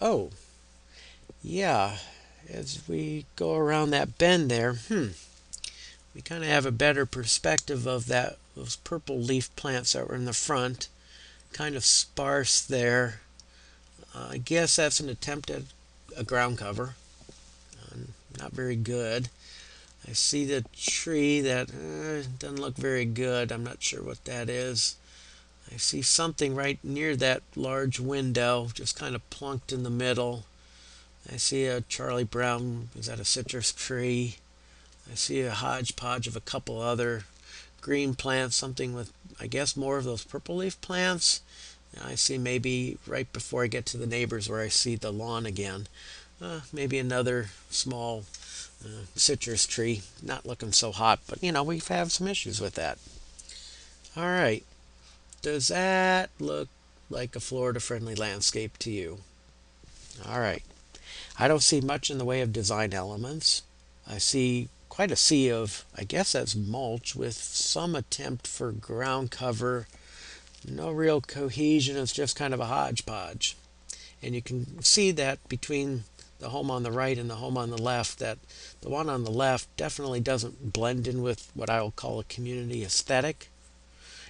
Oh, yeah. As we go around that bend there, we kind of have a better perspective of those purple leaf plants that were in the front. Kind of sparse there. I guess that's an attempt at a ground cover. Not very good. I see the tree that doesn't look very good. I'm not sure what that is. I see something right near that large window, just kind of plunked in the middle. I see a Charlie Brown, is that a citrus tree? I see a hodgepodge of a couple other green plants, something with, I guess, more of those purple leaf plants. I see maybe right before I get to the neighbors where I see the lawn again. Maybe another small citrus tree. Not looking so hot, but we've had some issues with that. All right. Does that look like a Florida friendly landscape to you? All right. I don't see much in the way of design elements. I see quite a sea of, I guess that's mulch, with some attempt for ground cover. No real cohesion, it's just kind of a hodgepodge. And you can see that between the home on the right and the home on the left, that the one on the left definitely doesn't blend in with what I will call a community aesthetic.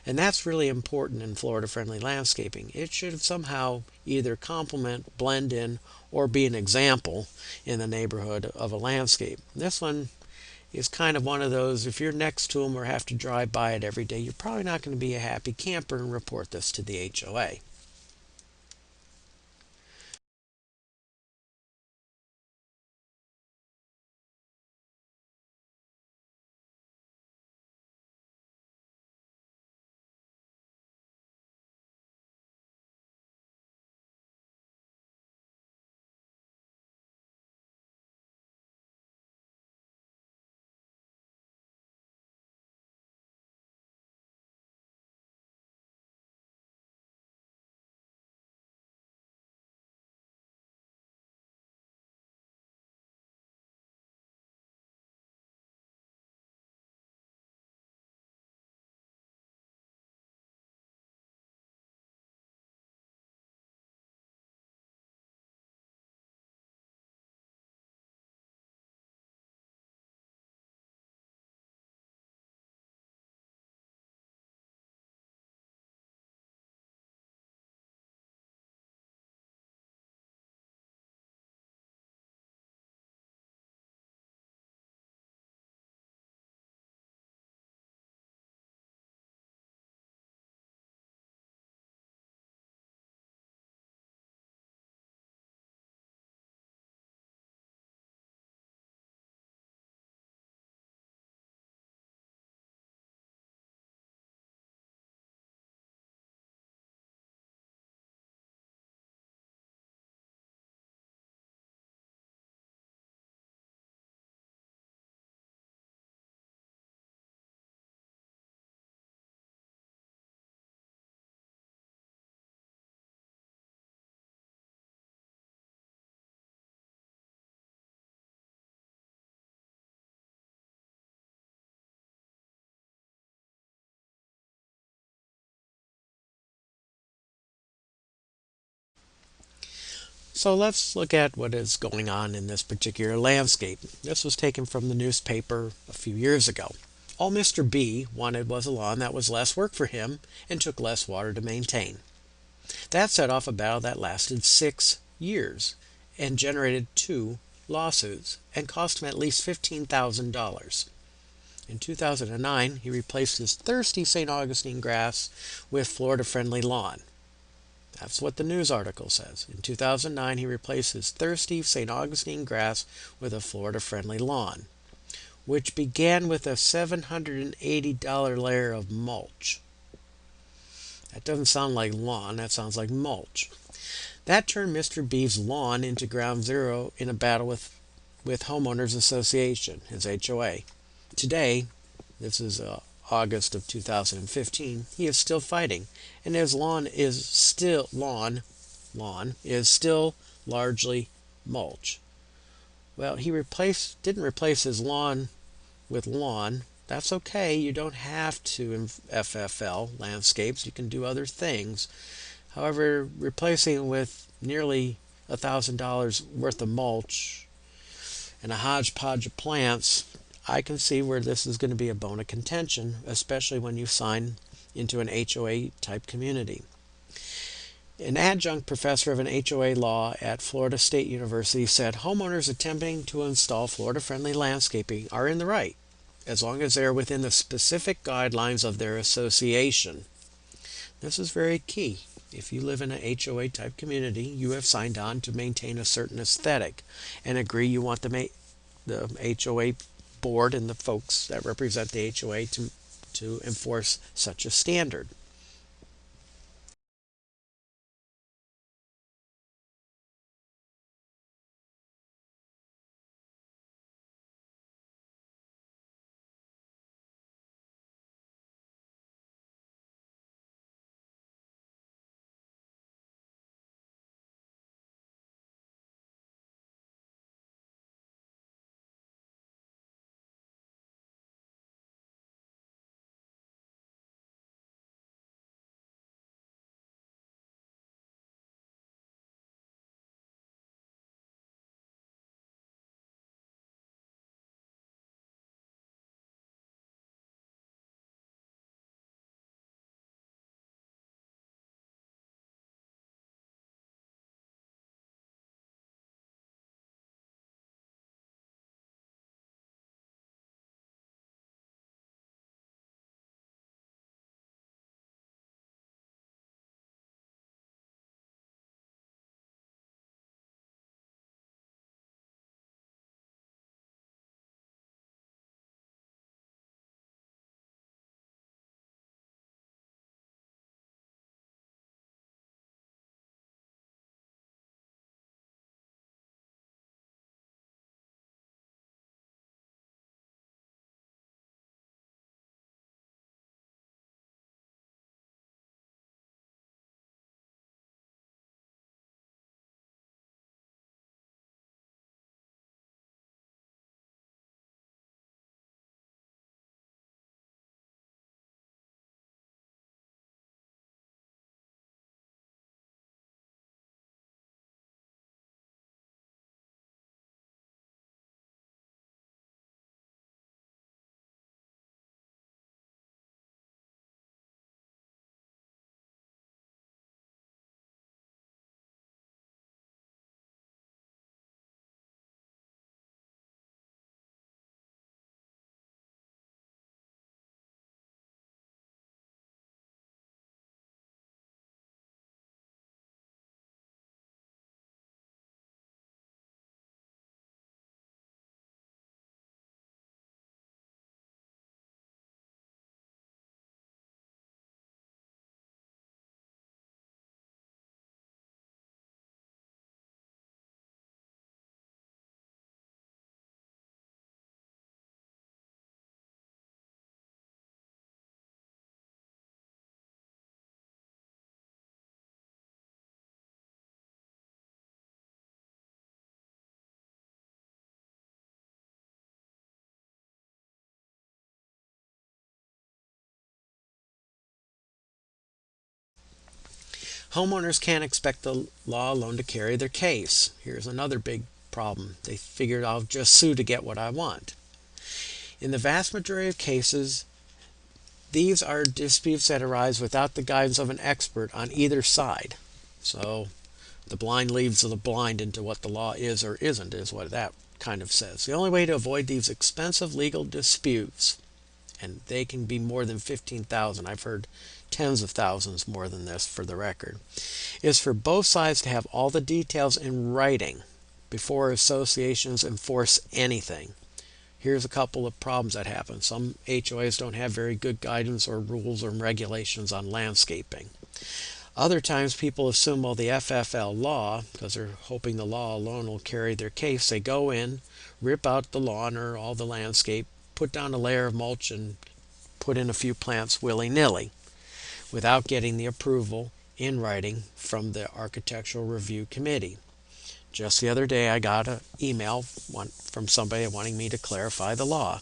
And that's really important in Florida friendly landscaping. It should somehow either complement, blend in, or be an example in the neighborhood of a landscape. This one is kind of one of those, if you're next to them or have to drive by it every day, you're probably not going to be a happy camper and report this to the HOA. So let's look at what is going on in this particular landscape. This was taken from the newspaper a few years ago. All Mr. B wanted was a lawn that was less work for him and took less water to maintain. That set off a battle that lasted 6 years and generated two lawsuits and cost him at least $15,000. In 2009, he replaced his thirsty St. Augustine grass with Florida friendly lawn. That's what the news article says. In 2009, he replaced his thirsty St. Augustine grass with a Florida friendly lawn, which began with a $780 layer of mulch. That doesn't sound like lawn, that sounds like mulch. That turned Mr. B's lawn into ground zero in a battle with Homeowners Association, his HOA. Today, this is August of 2015, he is still fighting, and his lawn is still largely mulch. Well, he didn't replace his lawn with lawn. That's okay. You don't have to in FFL landscapes. You can do other things. However, replacing it with nearly $1,000 worth of mulch and a hodgepodge of plants, I can see where this is going to be a bone of contention, especially when you sign into an HOA type community. An adjunct professor of an HOA law at Florida State University said homeowners attempting to install Florida-friendly landscaping are in the right, as long as they are within the specific guidelines of their association. This is very key. If you live in an HOA type community, you have signed on to maintain a certain aesthetic and agree you want the HOA board and the folks that represent the HOA to enforce such a standard. Homeowners can't expect the law alone to carry their case. Here's another big problem. They figured I'll just sue to get what I want. In the vast majority of cases, these are disputes that arise without the guidance of an expert on either side. So the blind leads the blind into what the law is or isn't, is what that kind of says. The only way to avoid these expensive legal disputes, and they can be more than 15,000, I've heard tens of thousands more than this for the record, is for both sides to have all the details in writing before associations enforce anything. Here's a couple of problems that happen. Some HOAs don't have very good guidance or rules or regulations on landscaping. Other times people assume, well, the FFL law, because they're hoping the law alone will carry their case, they go in, rip out the lawn or all the landscape, put down a layer of mulch and put in a few plants willy-nilly without getting the approval in writing from the Architectural Review Committee. Just the other day I got an email from somebody wanting me to clarify the law.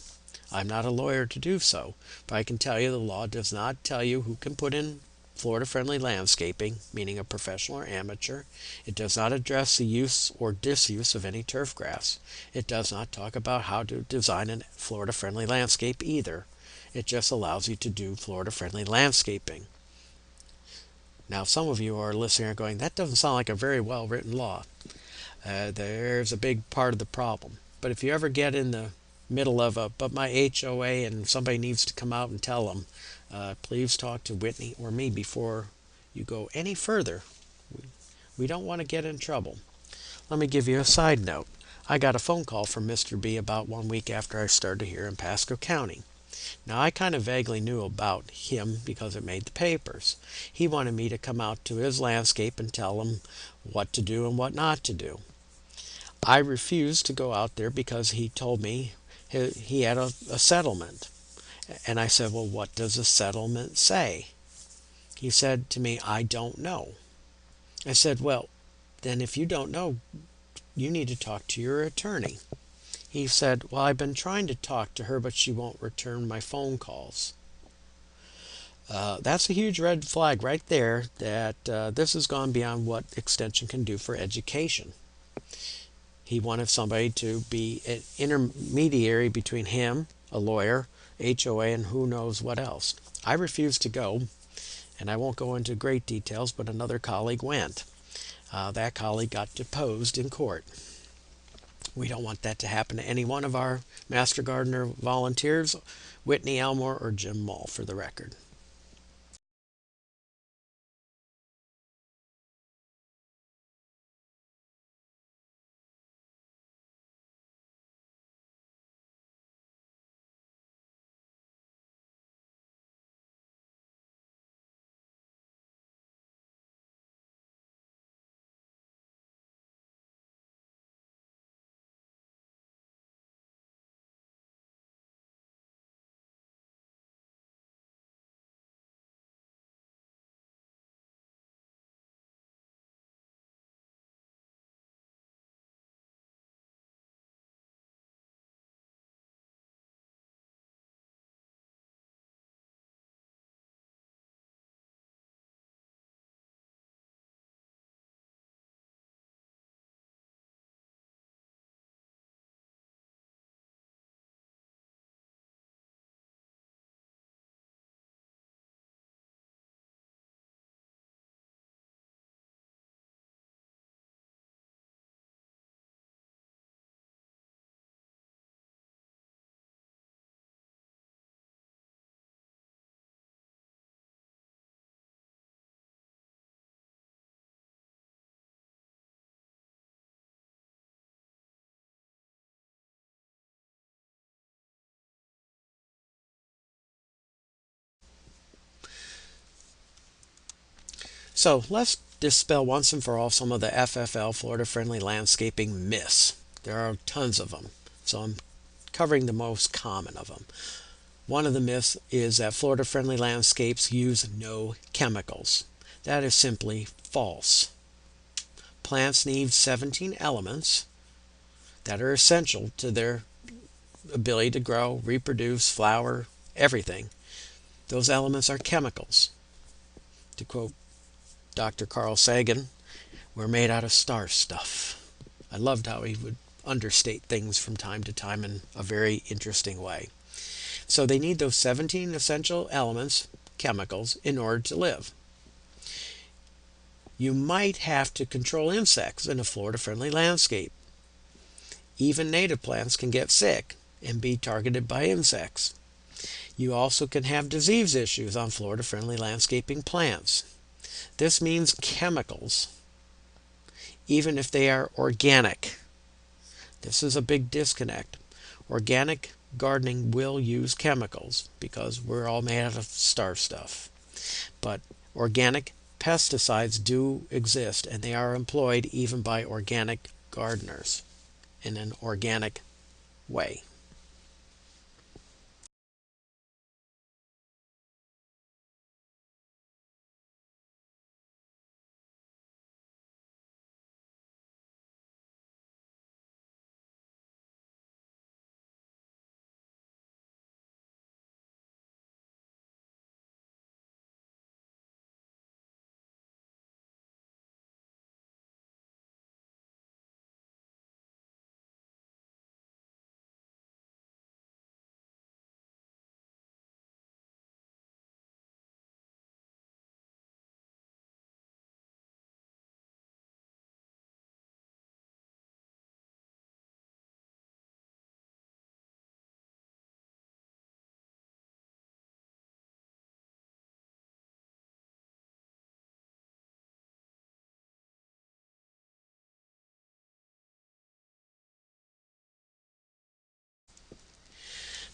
I'm not a lawyer to do so, but I can tell you the law does not tell you who can put in Florida-friendly landscaping, meaning a professional or amateur. It does not address the use or disuse of any turf grass. It does not talk about how to design a Florida-friendly landscape either. It just allows you to do Florida-friendly landscaping. Now, some of you are listening are going, that doesn't sound like a very well-written law. There's a big part of the problem. But if you ever get in the middle of but my HOA and somebody needs to come out and tell them, please talk to Whitney or me before you go any further. We don't want to get in trouble. Let me give you a side note. I got a phone call from Mr. B about 1 week after I started here in Pasco County. Now, I kind of vaguely knew about him because it made the papers. He wanted me to come out to his landscape and tell him what to do and what not to do. I refused to go out there because he told me he had a settlement. And I said, well, what does the settlement say? He said to me, I don't know. I said, well, then if you don't know, you need to talk to your attorney. He said, well, I've been trying to talk to her, but she won't return my phone calls. That's a huge red flag right there that this has gone beyond what extension can do for education. He wanted somebody to be an intermediary between him, a lawyer, HOA, and who knows what else. I refused to go, and I won't go into great details, but another colleague went. That colleague got deposed in court. We don't want that to happen to any one of our Master Gardener volunteers, Whitney Elmore or Jim Mull, for the record. So let's dispel once and for all some of the FFL Florida Friendly Landscaping myths. There are tons of them, so I'm covering the most common of them. One of the myths is that Florida Friendly landscapes use no chemicals. That is simply false. Plants need 17 elements that are essential to their ability to grow, reproduce, flower, everything. Those elements are chemicals. To quote Dr. Carl Sagan, we're made out of star stuff. I loved how he would understate things from time to time in a very interesting way. So they need those 17 essential elements, chemicals, in order to live. You might have to control insects in a Florida-friendly landscape. Even native plants can get sick and be targeted by insects. You also can have disease issues on Florida-friendly landscaping plants. This means chemicals, even if they are organic. This is a big disconnect. Organic gardening will use chemicals because we're all made out of star stuff. But organic pesticides do exist, and they are employed even by organic gardeners in an organic way.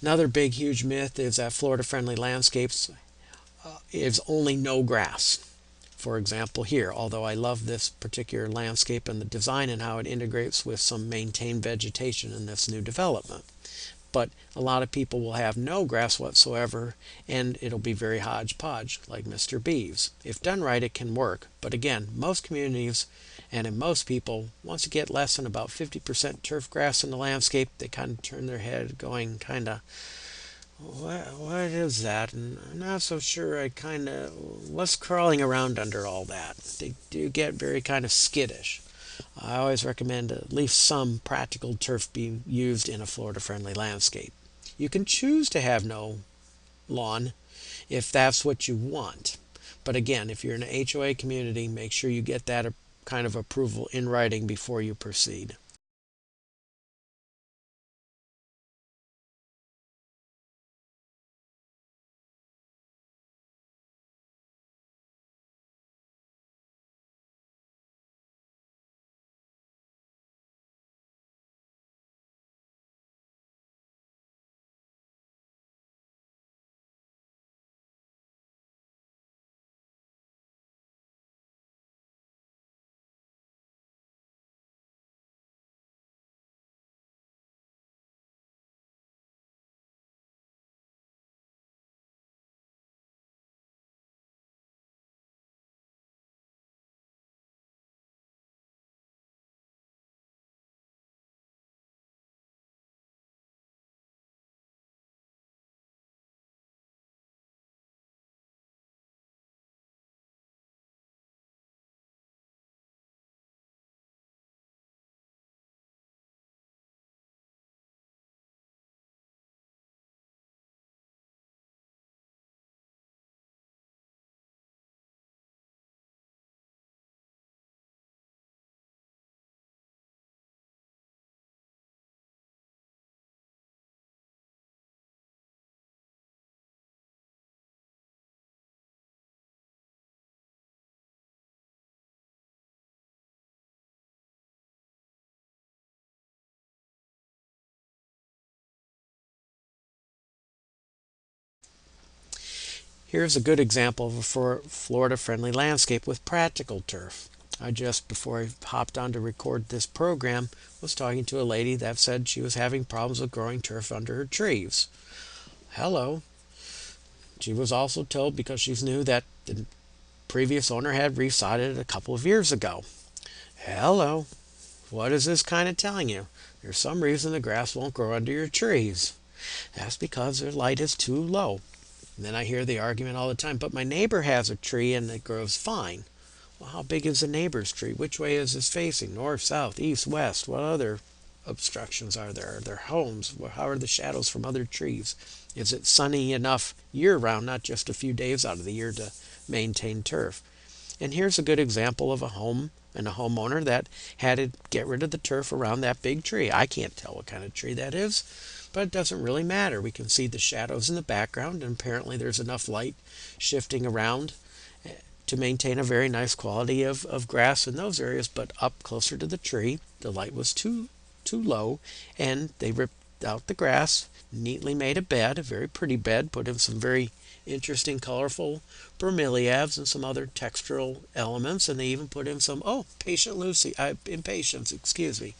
Another big, huge myth is that Florida-friendly landscapes is only no grass. For example, here, although I love this particular landscape and the design and how it integrates with some maintained vegetation in this new development. But a lot of people will have no grass whatsoever and it'll be very hodgepodge, like Mr. Beeves. If done right, it can work. But again, most communities and in most people, once you get less than about 50% turf grass in the landscape, they kind of turn their head going kind of, what is that? And I'm not so sure. I kind of, what's crawling around under all that? They do get very kind of skittish. I always recommend at least some practical turf be used in a Florida friendly landscape. You can choose to have no lawn if that's what you want. But again, if you're in an HOA community, make sure you get that kind of approval in writing before you proceed. Here's a good example of a Florida friendly landscape with practical turf. I just, before I hopped on to record this program, was talking to a lady that said she was having problems with growing turf under her trees. Hello. She was also told because she knew that the previous owner had resodded it a couple of years ago. Hello. What is this kind of telling you? There's some reason the grass won't grow under your trees. That's because their light is too low. And then I hear the argument all the time, but my neighbor has a tree and it grows fine. Well, how big is the neighbor's tree? Which way is this facing? North, south, east, west? What other obstructions are there? Are there homes? How are the shadows from other trees? Is it sunny enough year round, not just a few days out of the year to maintain turf? And here's a good example of a home and a homeowner that had to get rid of the turf around that big tree. I can't tell what kind of tree that is, but it doesn't really matter. We can see the shadows in the background, and apparently there's enough light shifting around to maintain a very nice quality of grass in those areas. But up closer to the tree, the light was too low, and they ripped out the grass, neatly made a bed, a very pretty bed, put in some very interesting, colorful bromeliads and some other textural elements, and they even put in some impatience, excuse me,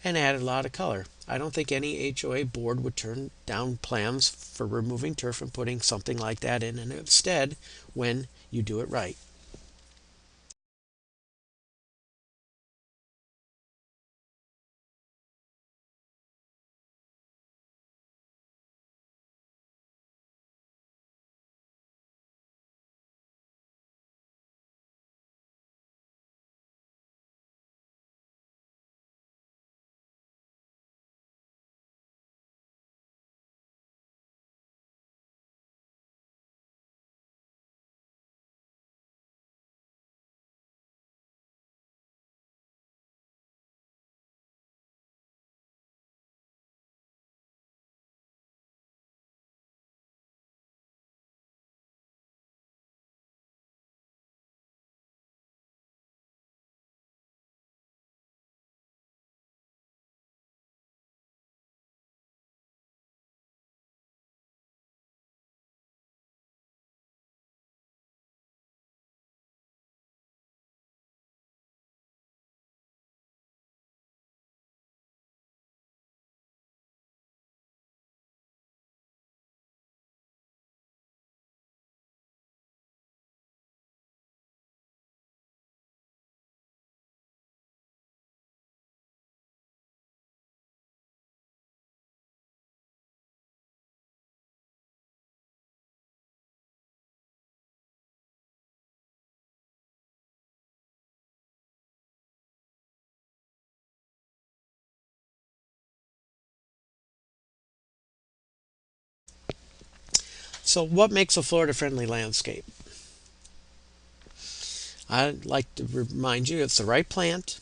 and added a lot of color. I don't think any HOA board would turn down plans for removing turf and putting something like that in, and instead, when you do it right. So what makes a Florida-friendly landscape? I'd like to remind you it's the right plant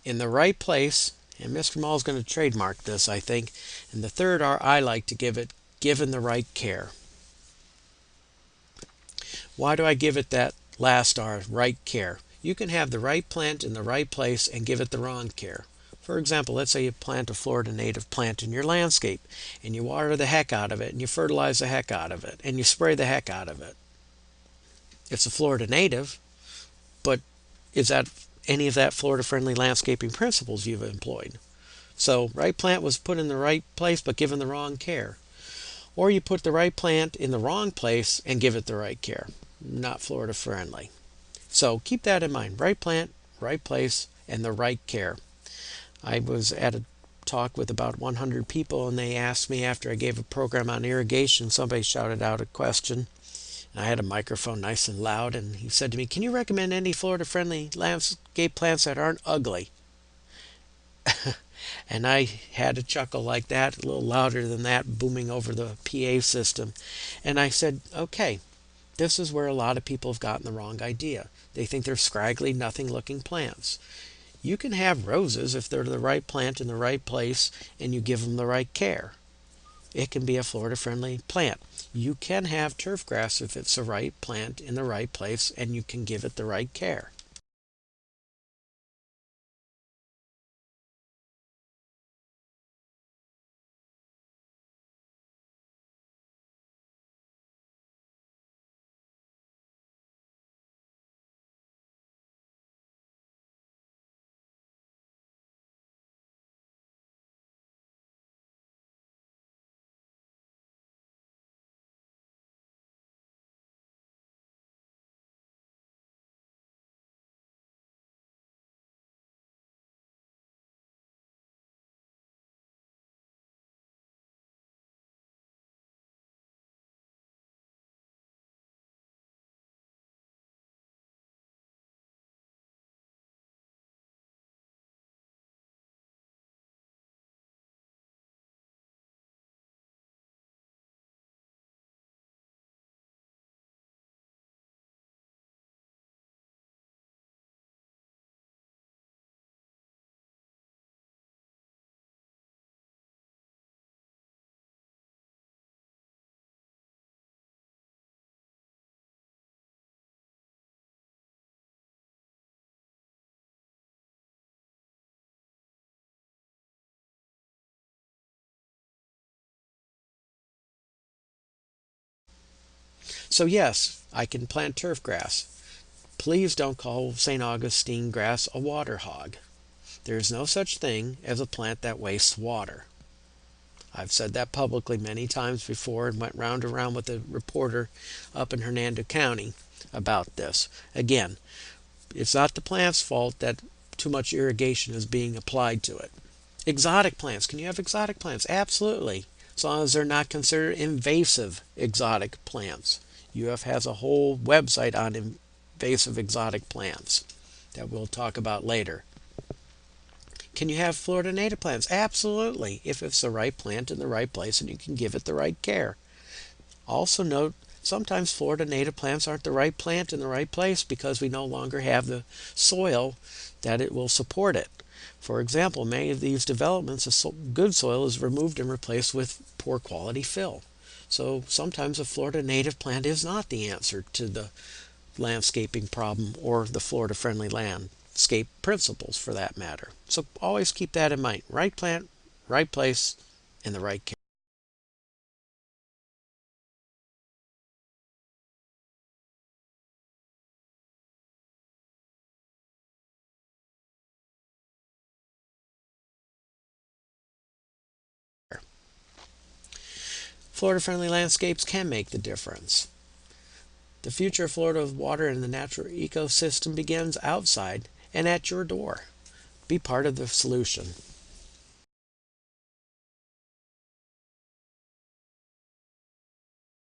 in the right place, and Mr. Mall's going to trademark this, I think. And the third R I like to give it, given the right care. Why do I give it that last R, right care? You can have the right plant in the right place and give it the wrong care. For example, let's say you plant a Florida native plant in your landscape and you water the heck out of it and you fertilize the heck out of it and you spray the heck out of it. It's a Florida native, but is that any of that Florida friendly landscaping principles you've employed? So, right plant was put in the right place but given the wrong care. Or you put the right plant in the wrong place and give it the right care. Not Florida friendly. So keep that in mind. Right plant, right place, and the right care. I was at a talk with about 100 people and they asked me after I gave a program on irrigation, somebody shouted out a question. And I had a microphone nice and loud and he said to me, "Can you recommend any Florida friendly landscape plants that aren't ugly?" And I had a chuckle like that, a little louder than that, booming over the PA system. And I said, okay, this is where a lot of people have gotten the wrong idea. They think they're scraggly, nothing looking plants. You can have roses if they're the right plant in the right place and you give them the right care. It can be a Florida friendly plant. You can have turf grass if it's the right plant in the right place and you can give it the right care. So yes, I can plant turf grass. Please don't call St. Augustine grass a water hog. There is no such thing as a plant that wastes water. I've said that publicly many times before and went round and round with a reporter up in Hernando County about this. Again, it's not the plant's fault that too much irrigation is being applied to it. Exotic plants. Can you have exotic plants? Absolutely. As long as they're not considered invasive exotic plants. UF has a whole website on invasive exotic plants that we'll talk about later. Can you have Florida native plants? Absolutely, if it's the right plant in the right place and you can give it the right care. Also note, sometimes Florida native plants aren't the right plant in the right place because we no longer have the soil that it will support it. For example, many of these developments, the good soil is removed and replaced with poor quality fill. So sometimes a Florida native plant is not the answer to the landscaping problem or the Florida friendly landscape principles for that matter. So always keep that in mind. Right plant, right place, and the right care. Florida friendly landscapes can make the difference. The future of Florida water and the natural ecosystem begins outside and at your door. Be part of the solution.